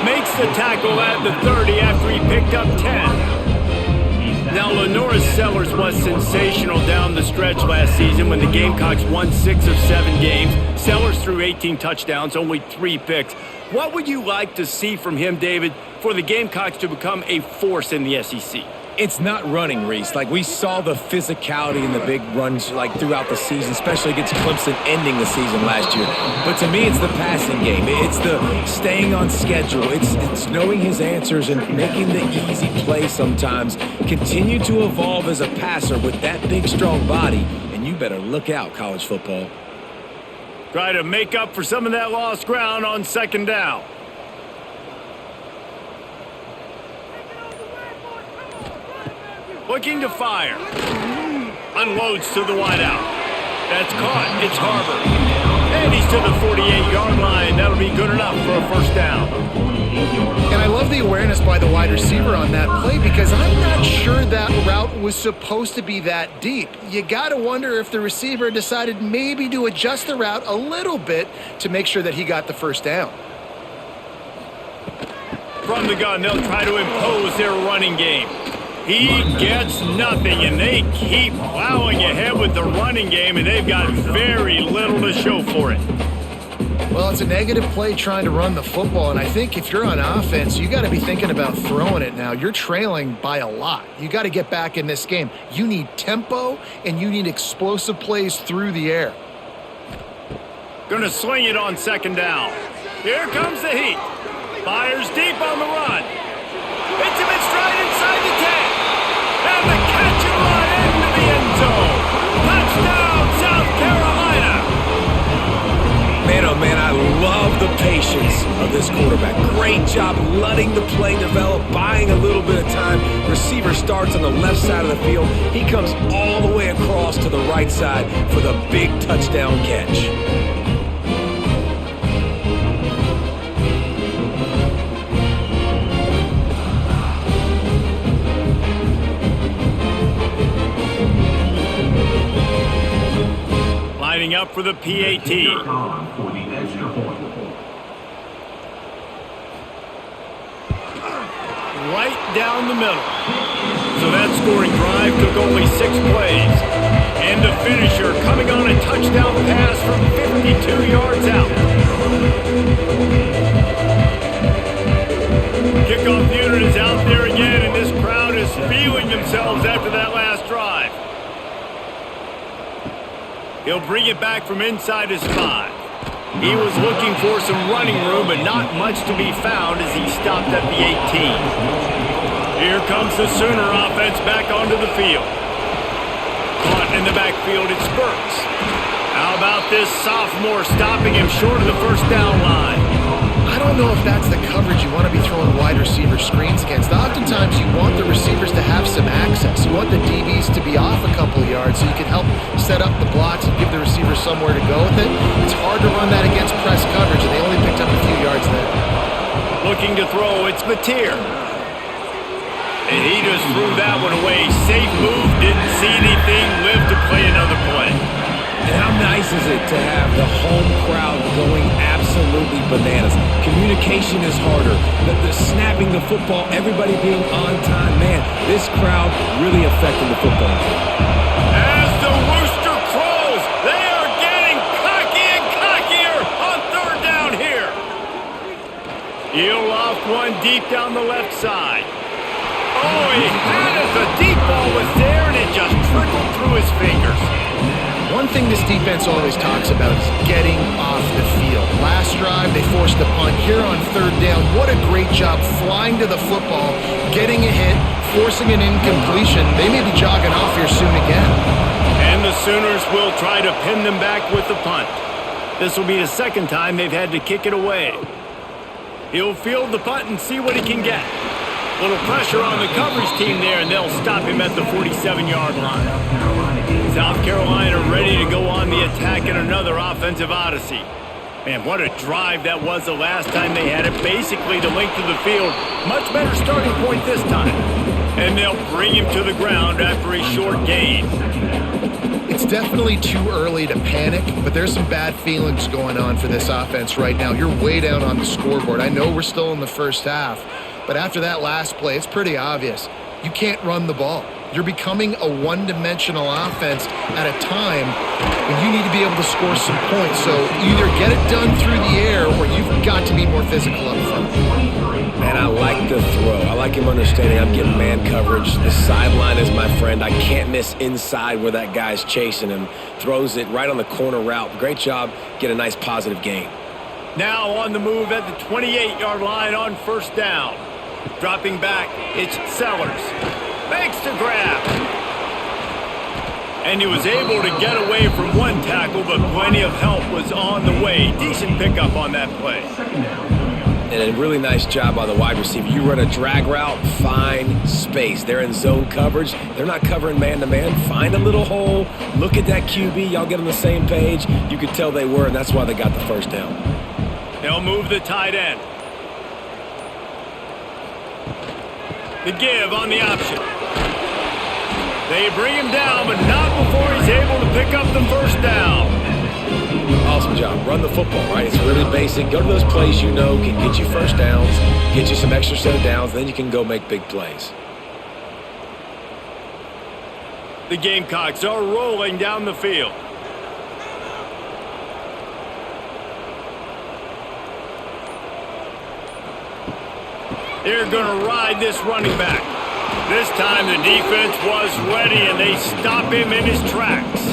Makes the tackle at the 30 after he picked up 10. Now, Lenoris Sellers was sensational down the stretch last season when the Gamecocks won 6 of 7 games. Sellers threw 18 touchdowns, only 3 picks. What would you like to see from him, David, for the Gamecocks to become a force in the SEC? It's not running, Reese. Like, we saw the physicality in the big runs, like, throughout the season, especially against Clemson ending the season last year. But to me, it's the passing game. It's the staying on schedule. It's knowing his answers and making the easy play sometimes. Continue to evolve as a passer with that big, strong body, and you better look out, college football. Try to make up for some of that lost ground on 2nd down. Looking to fire. Unloads to the wideout. That's caught. It's Harvard. And he's to the 48-yard line. That'll be good enough for a first down. And I love the awareness by the wide receiver on that play, because I'm not sure that route was supposed to be that deep. You got to wonder if the receiver decided maybe to adjust the route a little bit to make sure that he got the first down. From the gun, they'll try to impose their running game. He gets nothing, and they keep plowing ahead with the running game, and they've got very little to show for it. Well, it's a negative play trying to run the football, and I think if you're on offense, you got to be thinking about throwing it now. You're trailing by a lot. You got to get back in this game. You need tempo, and you need explosive plays through the air. Going to sling it on 2nd down. Here comes the heat. Fires deep on the run. Hits him in stride inside the 10. And the catch and run into the end zone. Touchdown, South Carolina. Man, oh man, I love the patience patience of this quarterback. Great job letting the play develop, buying a little bit of time. Receiver starts on the left side of the field. He comes all the way across to the right side for the big touchdown catch. Lining up for the PAT. On for the extra point. Right down the middle. So that scoring drive took only 6 plays. And the finisher coming on a touchdown pass from 52 yards out. Kickoff unit is out there again, and this crowd is feeling themselves after that last drive. He'll bring it back from inside his 5. He was looking for some running room, but not much to be found as he stopped at the 18. Here comes the Sooner offense back onto the field. Caught in the backfield, it spurts. How about this sophomore stopping him short of the first down line? I don't know if that's the coverage you want to be throwing wide receiver screens against. Oftentimes you want the receivers to have some access. You want the DBs to be off a couple of yards so you can help set up the blocks and give the receivers somewhere to go with it. It's hard to run that against press coverage, and they only picked up a few yards there. Looking to throw, it's Mateer. And he just threw that one away. Safe move, didn't see anything, lived to play another play. And how nice is it to have the home crowd going absolutely bananas? Communication is harder. The snapping the football, everybody being on time. Man, this crowd really affecting the football team. As the rooster crows, they are getting cocky and cockier on 3rd down here. He'll loft one deep down the left side. Oh, he had it. The deep ball was there, and it just trickled through his fingers. One thing this defense always talks about is getting off the field. Last drive, they forced a punt. Here on 3rd down, what a great job flying to the football, getting a hit, forcing an incompletion. They may be jogging off here soon again. And the Sooners will try to pin them back with the punt. This will be the 2nd time they've had to kick it away. He'll field the punt and see what he can get. Little pressure on the coverage team there, and they'll stop him at the 47-yard line. South Carolina ready to go on the attack in another offensive odyssey. Man, what a drive that was the last time they had it. Basically the length of the field. Much better starting point this time. And they'll bring him to the ground after a short gain. It's definitely too early to panic, but there's some bad feelings going on for this offense right now. You're way down on the scoreboard. I know we're still in the first half, but after that last play, it's pretty obvious. You can't run the ball. You're becoming a one-dimensional offense at a time when you need to be able to score some points. So either get it done through the air or you've got to be more physical up front. Man, I like the throw. I like him understanding I'm getting man coverage. The sideline is my friend. I can't miss inside where that guy's chasing him. Throws it right on the corner route. Great job. Get a nice positive gain. Now on the move at the 28-yard line on 1st down. Dropping back, it's Sellers. Makes the grab. And he was able to get away from one tackle, but plenty of help was on the way. Decent pickup on that play. And a really nice job by the wide receiver. You run a drag route, find space. They're in zone coverage. They're not covering man-to-man. Find a little hole. Look at that QB. Y'all get on the same page. You could tell they were, and that's why they got the 1st down. They'll move the tight end. The give on the option. They bring him down, but not before he's able to pick up the 1st down. Awesome job. Run the football, right? It's really basic. Go to those plays you know can get you 1st downs, get you some extra set of downs, then you can go make big plays. The Gamecocks are rolling down the field. They're going to ride this running back. This time the defense was ready, and they stop him in his tracks.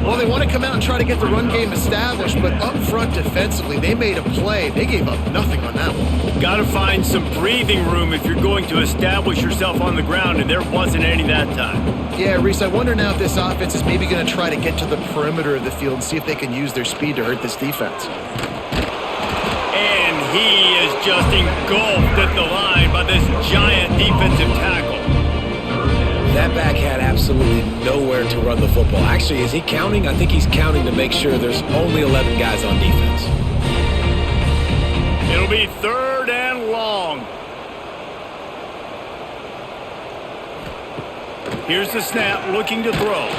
Well, they want to come out and try to get the run game established, but up front defensively, they made a play. They gave up nothing on that one. Got to find some breathing room if you're going to establish yourself on the ground, and there wasn't any that time. Yeah, Reese, I wonder now if this offense is maybe going to try to get to the perimeter of the field and see if they can use their speed to hurt this defense. he is just engulfed at the line by this giant defensive tackle. That back had absolutely nowhere to run the football. Actually, is he counting? I think he's counting to make sure there's only 11 guys on defense. It'll be 3rd and long. Here's the snap, looking to throw.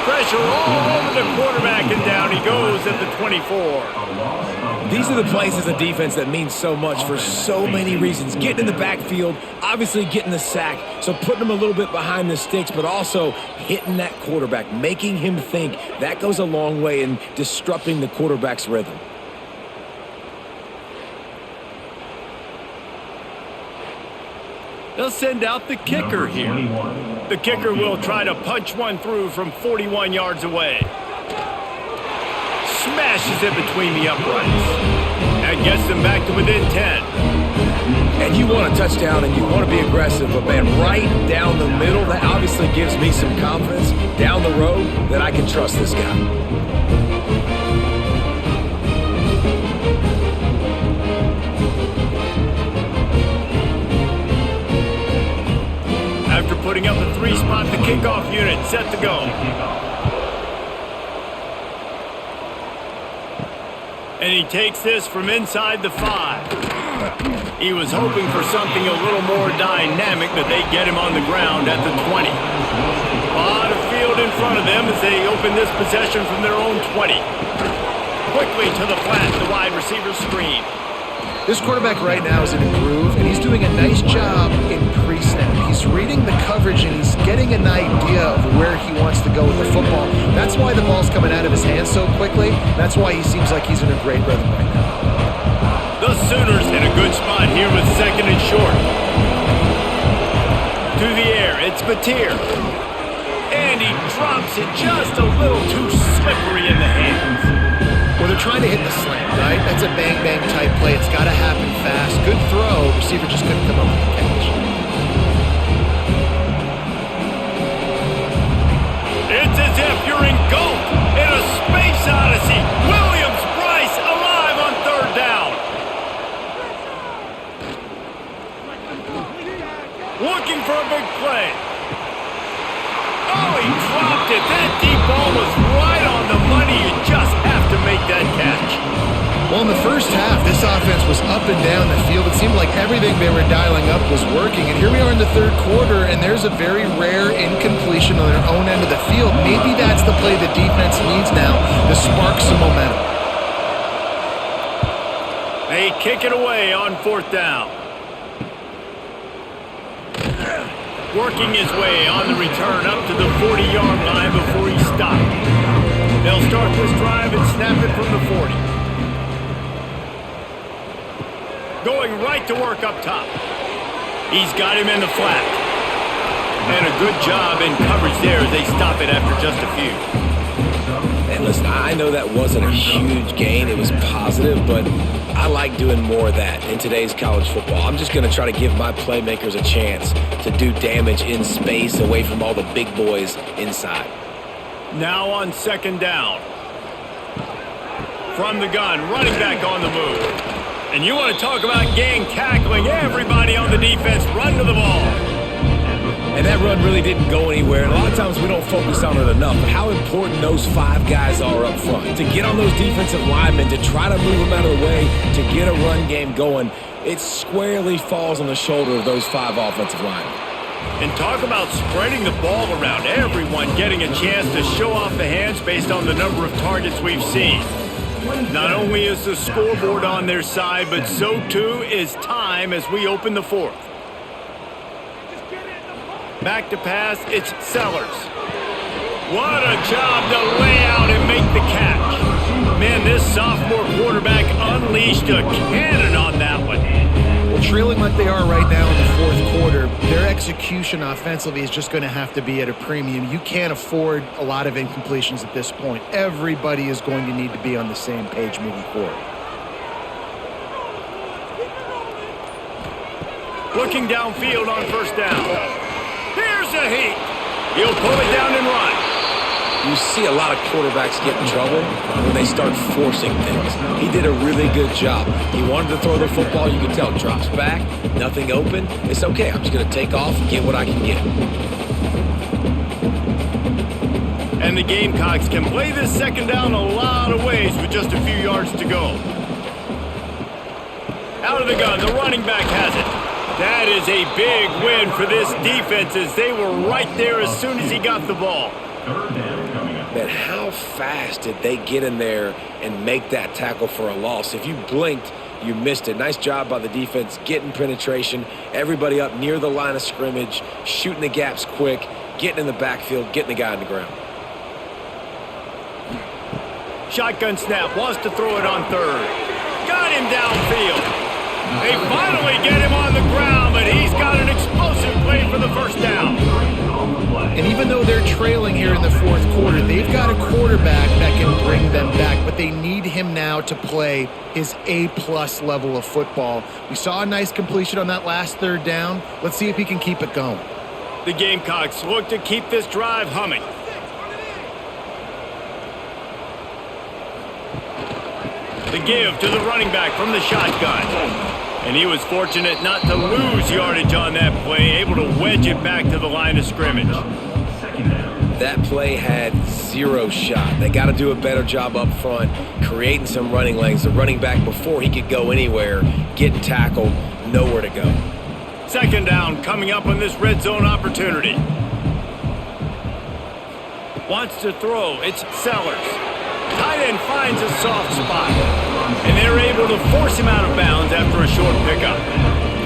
Pressure all over the quarterback, and down he goes at the 24. These are the plays as a defense that mean so much for so many reasons. Getting in the backfield, obviously getting the sack, so putting him a little bit behind the sticks, but also hitting that quarterback, making him think. That goes a long way in disrupting the quarterback's rhythm. They'll send out the kicker here. The kicker will try to punch one through from 41 yards away. Smashes it between the uprights. That gets them back to within 10. And you want a touchdown and you want to be aggressive, but man, right down the middle, that obviously gives me some confidence down the road that I can trust this guy. After putting up a 3-spot, the kickoff unit set to go. And he takes this from inside the 5. He was hoping for something a little more dynamic, but they get him on the ground at the 20. A lot of field in front of them as they open this possession from their own 20. Quickly to the flat, the wide receiver screen. This quarterback right now is in a groove, and he's doing a nice job in pre-snap. He's reading the coverage, and he's getting an idea of where he wants to go with the football. That's why the ball's coming out of his hands so quickly. That's why he seems like he's in a great rhythm right now. The Sooners in a good spot here with 2nd and short. To the air, it's Batir. And he drops it just a little too slippery in the hands. Well, they're trying to hit the slant, right? That's a bang-bang type play. It's got to happen fast. Good throw. Receiver just couldn't come up with the catch. It's as if you're engulfed in a space odyssey. Williams-Brice alive on 3rd down. Looking for a big play. Oh, he dropped it. That deep ball was right on the money. You just have to make that catch. Well, in the first half, this offense was up and down the field. It seemed like everything they were dialing up was working. And here we are in the 3rd quarter, and there's a very rare incompletion on their own end of the field. Maybe that's the play the defense needs now to spark some momentum. They kick it away on 4th down. Working his way on the return up to the 40-yard line before he stopped. They'll start this drive and snap it from the 40. Going right to work up top. He's got him in the flat. And a good job in coverage there as they stop it after just a few. And listen, I know that wasn't a huge gain. It was positive, but I like doing more of that in today's college football. I'm just going to try to give my playmakers a chance to do damage in space away from all the big boys inside. Now on 2nd down. From the gun, running back on the move. And you want to talk about gang tackling. Everybody on the defense run to the ball. And that run really didn't go anywhere. And a lot of times we don't focus on it enough, but how important those 5 guys are up front. To get on those defensive linemen, to try to move them out of the way, to get a run game going, it squarely falls on the shoulder of those 5 offensive linemen. And talk about spreading the ball around. Everyone getting a chance to show off the hands based on the number of targets we've seen. Not only is the scoreboard on their side, but so too is time as we open the 4th. Back to pass, it's Sellers. What a job to lay out and make the catch. Man, this sophomore quarterback unleashed a cannon on that one. Well, trailing like they are right now in the 4th quarter, their execution offensively is just going to have to be at a premium. You can't afford a lot of incompletions at this point. Everybody is going to need to be on the same page moving forward. Looking downfield on 1st down. Here's a heat. He'll pull it down and run. You see a lot of quarterbacks get in trouble when they start forcing things. He did a really good job. He wanted to throw the football. You can tell. Drops back, nothing open. It's okay. I'm just going to take off and get what I can get. And the Gamecocks can play this second down a lot of ways with just a few yards to go. Out of the gun, the running back has it. That is a big win for this defense as they were right there as soon as he got the ball. Man, how fast did they get in there and make that tackle for a loss? If you blinked, you missed it. Nice job by the defense, getting penetration, everybody up near the line of scrimmage, shooting the gaps quick, getting in the backfield, getting the guy on the ground. Shotgun snap, wants to throw it on third. Got him downfield. They finally get him on the ground, but he's got an explosive play for the first down. And even though they're trailing here in the fourth quarter, they've got a quarterback that can bring them back, but they need him now to play his A-plus level of football. We saw a nice completion on that last third down. Let's see if he can keep it going. The Gamecocks look to keep this drive humming. The give to the running back from the shotgun. And he was fortunate not to lose yardage on that play, able to wedge it back to the line of scrimmage. That play had zero shot. They got to do a better job up front, creating some running lanes. The running back, before he could go anywhere, getting tackled, nowhere to go. Second down coming up on this red zone opportunity. Wants to throw. It's Sellers. Tight end finds a soft spot. And they're able to force him out of bounds after a short pickup.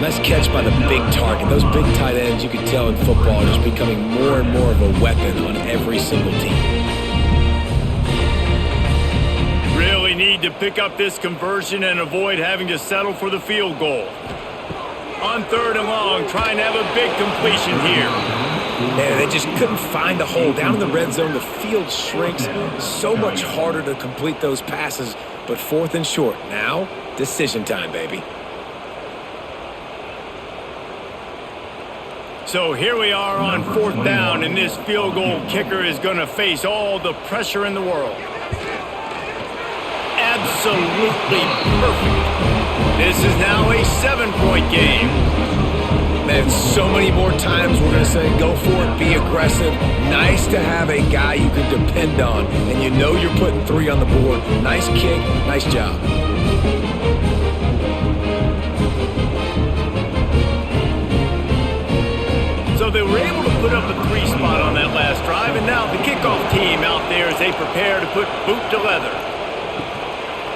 Nice catch by the big target. Those big tight ends, you can tell in football, are just becoming more and more of a weapon on every single team. Really need to pick up this conversion and avoid having to settle for the field goal. On third and long, trying to have a big completion here. Man, they just couldn't find a hole. Down in the red zone, the field shrinks. So much harder to complete those passes, but fourth and short. Now, decision time, baby. So here we are on fourth down, and this field goal kicker is going to face all the pressure in the world. Absolutely perfect. This is now a 7-point game. Man, so many more times we're going to say go for it, be aggressive. Nice to have a guy you can depend on, and you know you're putting 3 on the board. Nice kick, nice job. So they were able to put up a 3 spot on that last drive, and now the kickoff team out there as they prepare to put boot to leather.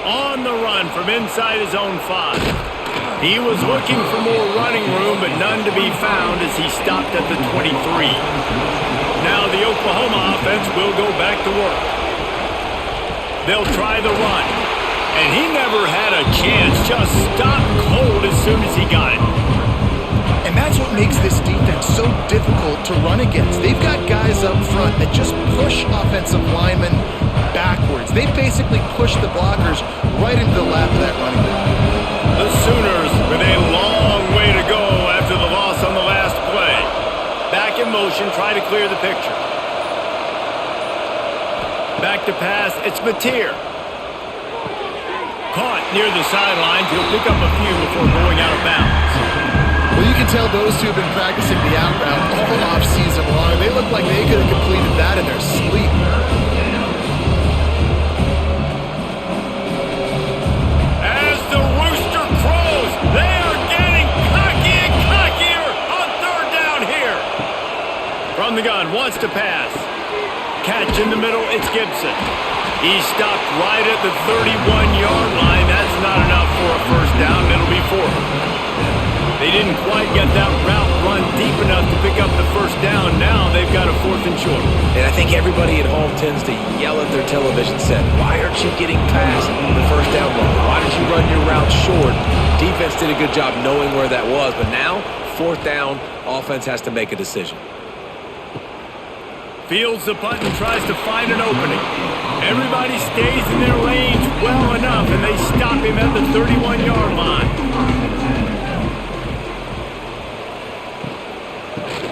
On the run from inside his own 5. He was looking for more running room, but none to be found as he stopped at the 23. Now the Oklahoma offense will go back to work. They'll try the run. And he never had a chance, just stopped cold as soon as he got it. And that's what makes this defense so difficult to run against. They've got guys up front that just push offensive linemen backwards. They basically push the blockers right into the lap of that running back. The Sooners with a long way to go after the loss on the last play. Back in motion, try to clear the picture. Back to pass, it's Mateer. Caught near the sidelines, he'll pick up a few before going out of bounds. Well, you can tell those two have been practicing the out route all off-season long. They look like they could have completed that in their sleep. As the rooster crows, they are getting cocky and cockier on third down here. From the gun, wants to pass. Catch in the middle, it's Gibson. He stopped right at the 31-yard line. That's not enough for a first down. It'll be 4. They didn't quite get that route run deep enough to pick up the first down. Now they've got a 4th and short. And I think everybody at home tends to yell at their television set, why aren't you getting past the first down line? Why did you run your route short? Defense did a good job knowing where that was, but now, 4th down, offense has to make a decision. Fields the punt and tries to find an opening. Everybody stays in their lanes well enough, and they stop him at the 31-yard line.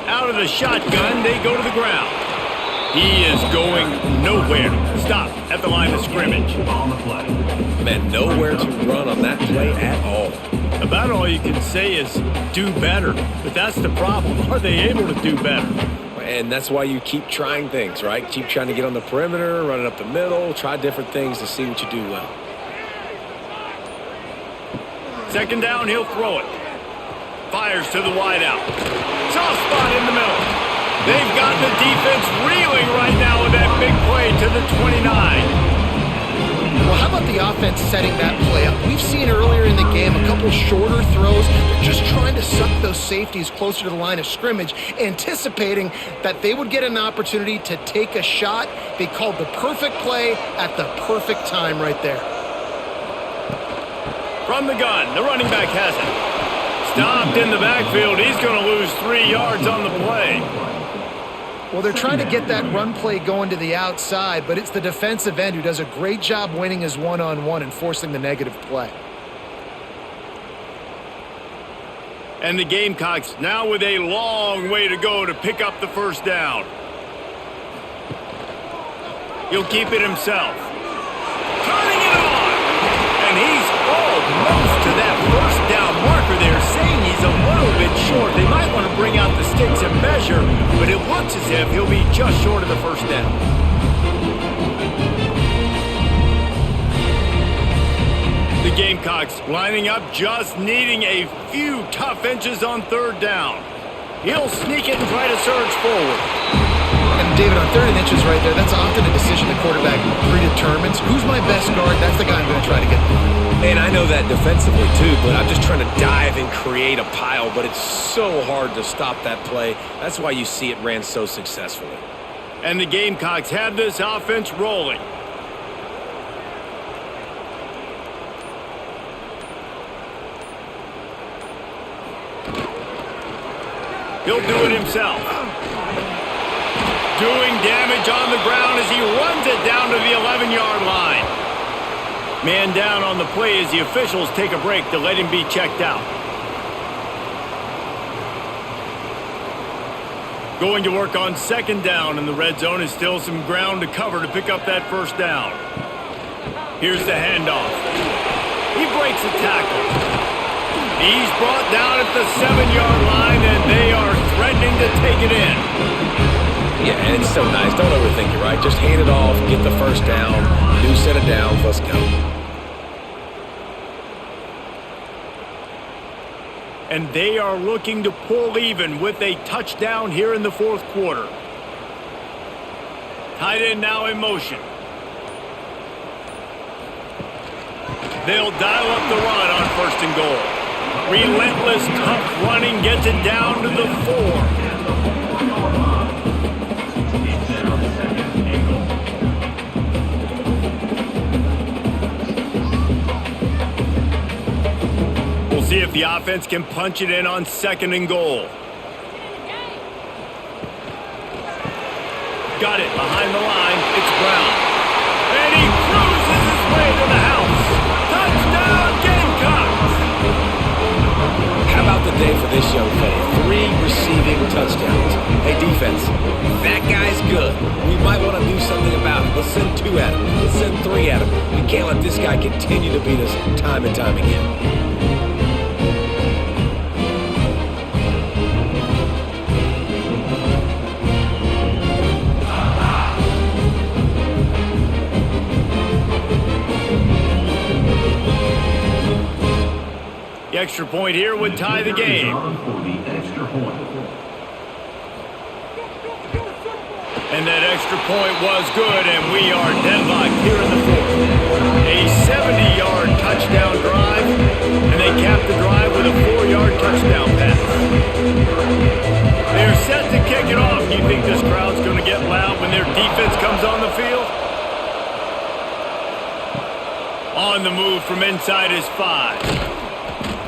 Out of the shotgun, they go to the ground. He is going nowhere. Stop at the line of scrimmage. On the play. Man, nowhere to run on that play at all. About all you can say is do better. But that's the problem. Are they able to do better? And that's why you keep trying things, right? Keep trying to get on the perimeter, run it up the middle, try different things to see what you do well. Second down, he'll throw it. Fires to the wideout. Soft spot in the middle. They've got the defense reeling right now with that big play to the 29. Well, how about the offense setting that play up? We've seen earlier in the game a couple shorter throws. They're just trying to suck those safeties closer to the line of scrimmage, anticipating that they would get an opportunity to take a shot. They called the perfect play at the perfect time right there. From the gun, the running back has it. Stopped in the backfield. He's going to lose 3 yards on the play. Well, they're trying to get that run play going to the outside, but it's the defensive end who does a great job winning his one-on-one and forcing the negative play. And the Gamecocks now with a long way to go to pick up the first down. He'll keep it himself. Turning it on! And he's almost to that first down marker there, saying he's a little bit short. They might want to bring out the sticks and measure, but it looks as if he'll be just short of the first down. The Gamecocks lining up, just needing a few tough inches on third down. He'll sneak it and try to surge forward. And David, on 3rd and inches right there, that's often a decision the quarterback predetermines. Who's my best guard? That's the guy I'm going to try to get. And I know that defensively too, but I'm just trying to dive and create a pile, but it's so hard to stop that play. That's why you see it ran so successfully. And the Gamecocks have this offense rolling. He'll do it himself. Doing damage on the ground as he runs it down to the 11-yard line. Man down on the play as the officials take a break to let him be checked out. Going to work on second down, and the red zone is still some ground to cover to pick up that first down. Here's the handoff. He breaks a tackle. He's brought down at the 7-yard line, and they are threatening to take it in. Yeah, and it's so nice. Don't overthink it, right? Just hand it off, get the first down, new set of downs, let's go. And they are looking to pull even with a touchdown here in the fourth quarter. Tight end now in motion. They'll dial up the run on 1st and goal. Relentless, tough running gets it down to the 4. We'll see if the offense can punch it in on 2nd and goal. Got it behind the line. It's Brown. And he cruises his way to the house. Touchdown, Gamecocks! How about the day for this young fella? 3 receiving touchdowns. Hey, defense, that guy's good. We might want to do something about it. Let's send 2 at him. Let's send 3 at him. We can't let this guy continue to beat us time and time again. The extra point here would tie the game. And that extra point was good, and we are deadlocked here in the 4th. A 70-yard touchdown drive, and they cap the drive with a 4-yard touchdown pass. They're set to kick it off. You think this crowd's going to get loud when their defense comes on the field? On the move from inside his 5.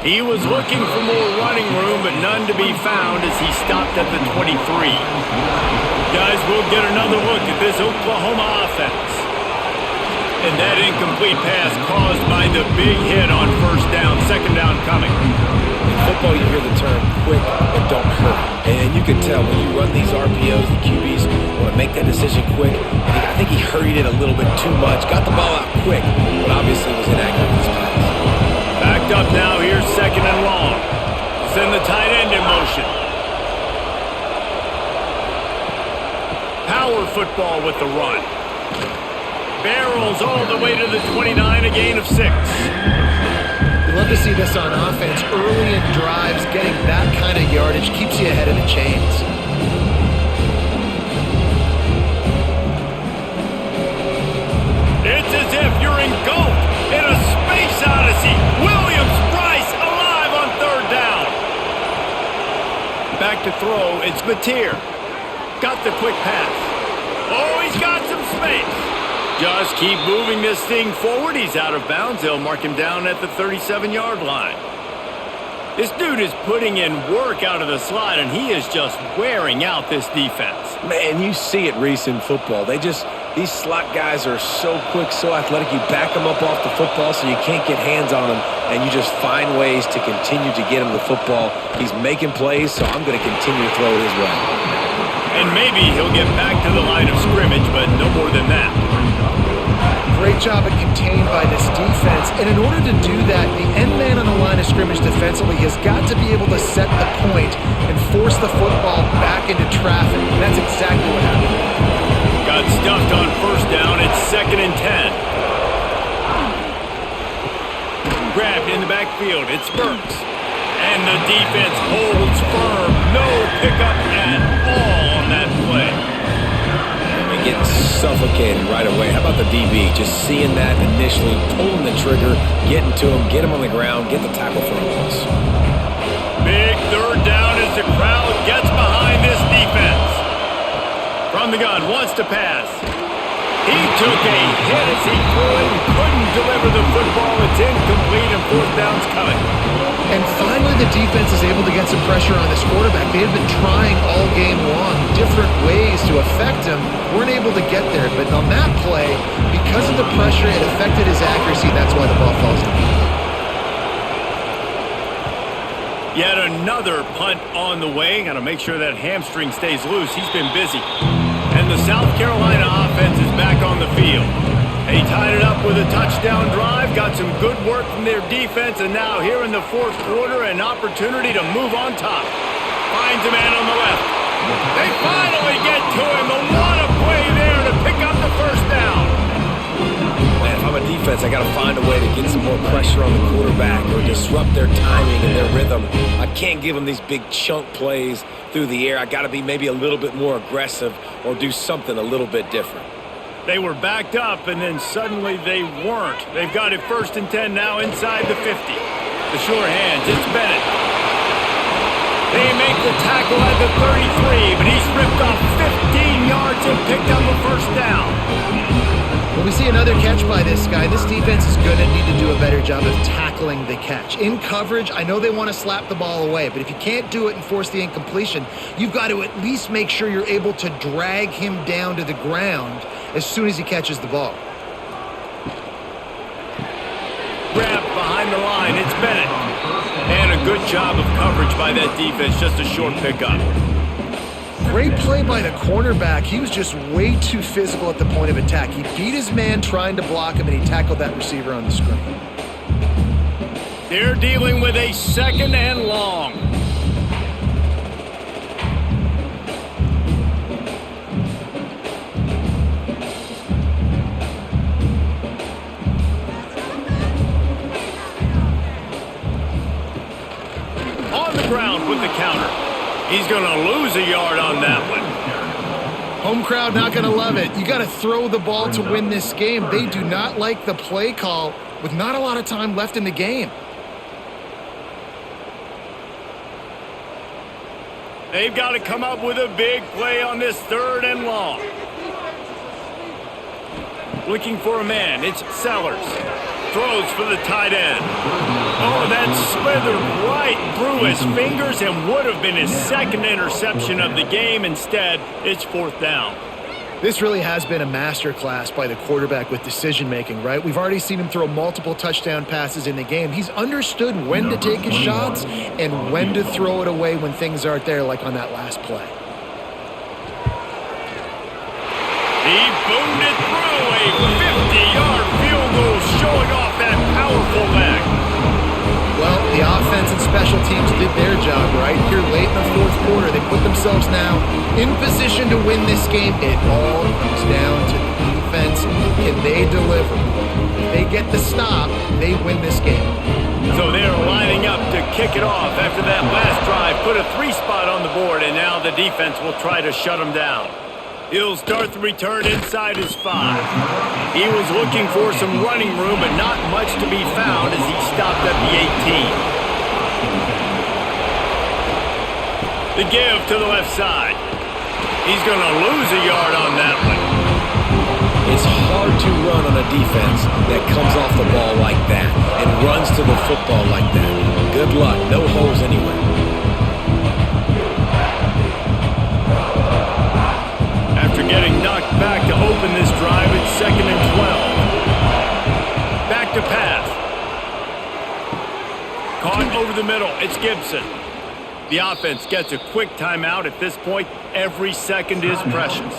He was looking for more running room, but none to be found as he stopped at the 23. Guys, we'll get another look at this Oklahoma offense. And that incomplete pass caused by the big hit on 1st down, 2nd down coming. In football, you hear the term quick but don't hurt. And you can tell when you run these RPOs, the QBs Want to make that decision quick. I think he hurried it a little bit too much. Got the ball out quick, but obviously was inaccurate with his pass. Backed up now, here's 2nd and long. Send the tight end in motion. Power football with the run. Barrels all the way to the 29, a gain of 6. We love to see this on offense. Early in drives, getting that kind of yardage keeps you ahead of the chains. It's as if you're engulfed in a space odyssey. Williams-Brice alive on 3rd down. Back to throw, it's Mateer. Got the quick pass. Oh, he's got some space. Just keep moving this thing forward. He's out of bounds. They'll mark him down at the 37-yard line. This dude is putting in work out of the slot, and he is just wearing out this defense. Man, you see it, Reese, in football. These slot guys are so quick, so athletic. You back them up off the football so you can't get hands on them, and you just find ways to continue to get him the football. He's making plays, so I'm going to continue to throw it his way. And maybe he'll get back to the line of scrimmage, but no more than that. Great job of contained by this defense. And in order to do that, the end man on the line of scrimmage defensively has got to be able to set the point and force the football back into traffic. And that's exactly what happened. Got stuffed on 1st down. It's 2nd and 10. Grabbed in the backfield. It's Burks. And the defense holds firm. No pickup at all on that play. And getting suffocated right away. How about the DB? Just seeing that initially, pulling the trigger, getting to him, get him on the ground, get the tackle for a loss. Big 3rd down as the crowd gets behind this defense. From the gun, wants to pass. He took a hit as he threw it and couldn't deliver the football. It's incomplete and 4th down's coming. And finally the defense is able to get some pressure on this quarterback. They had been trying all game long different ways to affect him. Weren't able to get there. But on that play, because of the pressure, it affected his accuracy. That's why the ball falls in. Yet another punt on the way. Got to make sure that hamstring stays loose. He's been busy. And the South Carolina offense is back on the field. They tied it up with a touchdown drive, got some good work from their defense, and now here in the 4th quarter, an opportunity to move on top. Finds a man on the left. They finally get to him. A lot of play there to pick up the 1st down. Man, if I'm a defense, I got to find a way to get some more pressure on the quarterback or disrupt their timing and their rhythm. I can't give them these big chunk plays through the air. I got to be maybe a little bit more aggressive or do something a little bit different. They were backed up, and then suddenly they weren't. They've got it 1st and 10 now inside the 50. The sure hands, it's Bennett. They make the tackle at the 33, but he's ripped off 15 yards and picked up a 1st down. When we see another catch by this guy, this defense is going to need to do a better job of tackling the catch. In coverage, I know they want to slap the ball away, but if you can't do it and force the incompletion, you've got to at least make sure you're able to drag him down to the ground as soon as he catches the ball. Grabbed behind the line, it's Bennett. And a good job of coverage by that defense, just a short pickup. Great play by the cornerback. He was just way too physical at the point of attack. He beat his man trying to block him, and he tackled that receiver on the screen. They're dealing with a 2nd and long. On the ground with the counter. He's going to lose a yard on that one. Home crowd not going to love it. You got to throw the ball to win this game. They do not like the play call with not a lot of time left in the game. They've got to come up with a big play on this 3rd and long. Looking for a man. It's Sellers. Throws for the tight end. Oh, that slithered right through his fingers and would have been his 2nd interception of the game. Instead, it's 4th down. This really has been a masterclass by the quarterback with decision-making, right? We've already seen him throw multiple touchdown passes in the game. He's understood when to take his shots and when to throw it away when things aren't there, like on that last play. He boomed it through a 50-yard field goal, showing off that powerful leg. Well, the offense and special teams did their job right here late in the fourth quarter. They put themselves now in position to win this game. It all comes down to the defense. Can they deliver? If they get the stop, they win this game. So they're lining up to kick it off after that last drive. Put a 3-spot on the board, and now the defense will try to shut them down. He'll start the return inside his 5. He was looking for some running room, but not much to be found as he stopped at the 18. The give to the left side. He's going to lose a yard on that one. It's hard to run on a defense that comes off the ball like that and runs to the football like that. Good luck. No holes anywhere. After getting knocked back to open this drive, it's 2nd and 12. Back to pass. Caught over the middle. It's Gibson. The offense gets a quick timeout. At this point, every second is precious.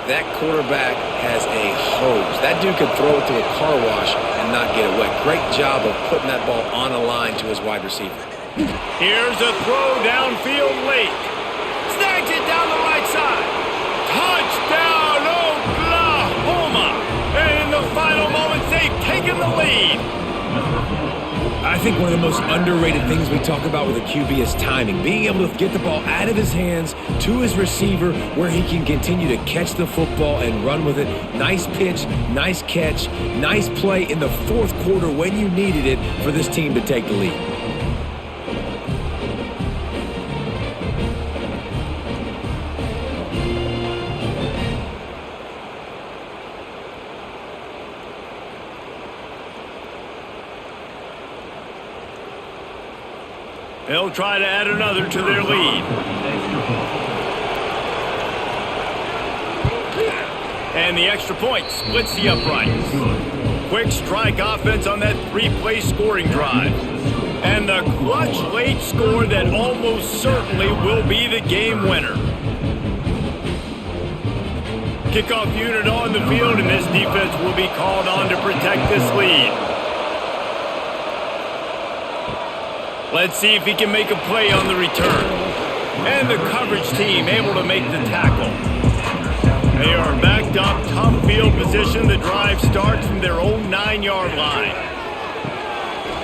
That quarterback has a hose. That dude could throw it to a car wash and not get it wet. Great job of putting that ball on a line to his wide receiver. Here's a throw downfield late. Snags it down the right side. Touchdown, Oklahoma! And in the final moments, they've taken the lead. I think one of the most underrated things we talk about with a QB is timing. Being able to get the ball out of his hands to his receiver where he can continue to catch the football and run with it. Nice pitch, nice catch, nice play in the fourth quarter when you needed it for this team to take the lead. They'll try to add another to their lead. And the extra point splits the uprights. Quick strike offense on that 3-play scoring drive. And the clutch late score that almost certainly will be the game winner. Kickoff unit on the field, and this defense will be called on to protect this lead. Let's see if he can make a play on the return. And the coverage team able to make the tackle. They are backed up, tough field position. The drive starts from their own 9-yard line.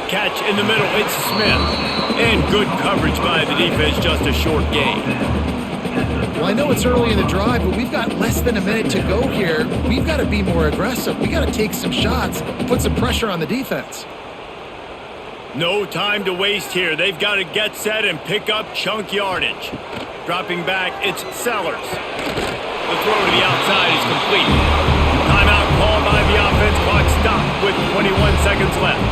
Catch in the middle, it's Smith. And good coverage by the defense, just a short gain. Well, I know it's early in the drive, but we've got less than a minute to go here. We've got to be more aggressive. We've got to take some shots, put some pressure on the defense. No time to waste here. They've got to get set and pick up chunk yardage. Dropping back, it's Sellers. The throw to the outside is complete. Timeout called by the offense. Clock stopped with 21 seconds left.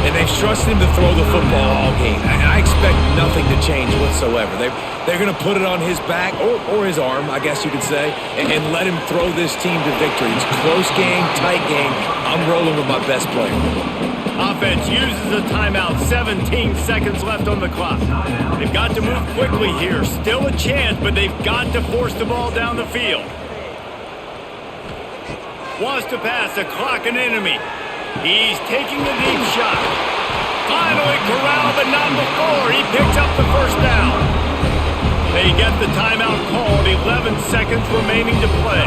And they've trusted him to throw the football all game. And I expect nothing to change whatsoever. They're going to put it on his back, or his arm, I guess you could say, and let him throw this team to victory. It's close game, tight game. I'm rolling with my best player. Offense uses a timeout. 17 seconds left on the clock. They've got to move quickly here. Still a chance, but they've got to force the ball down the field. Wants to pass the clock an enemy. He's taking the deep shot. Finally corralled, but not before. He picks up the first down. They get the timeout called. 11 seconds remaining to play.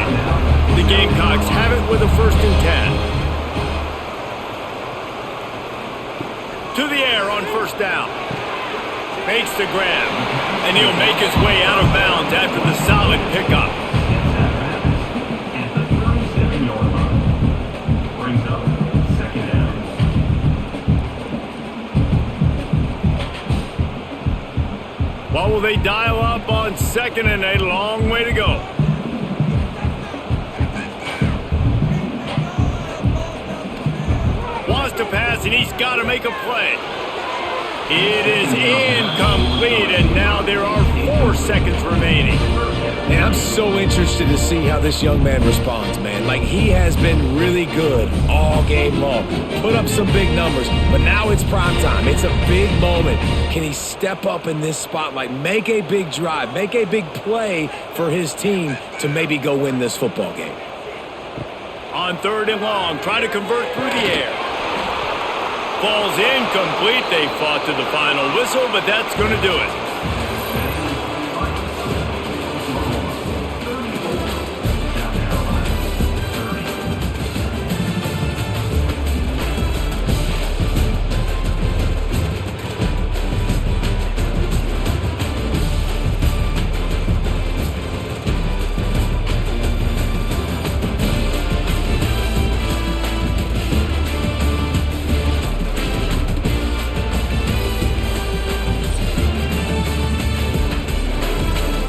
The Gamecocks have it with a 1st and 10. To the air on 1st down. Makes the grab. And he'll make his way out of bounds after the solid pickup. At the 37-yard line. Brings up 2nd down. What will they dial up on 2nd and a long way to go? Wants to pass, and he's got to make a play. It is incomplete, and now there are 4 seconds remaining. And I'm so interested to see how this young man responds, man. Like, he has been really good all game long. Put up some big numbers, but now it's prime time. It's a big moment. Can he step up in this spotlight, make a big drive, make a big play for his team to maybe go win this football game? On 3rd and long, trying to convert through the air. Falls incomplete. They fought to the final whistle, but that's going to do it.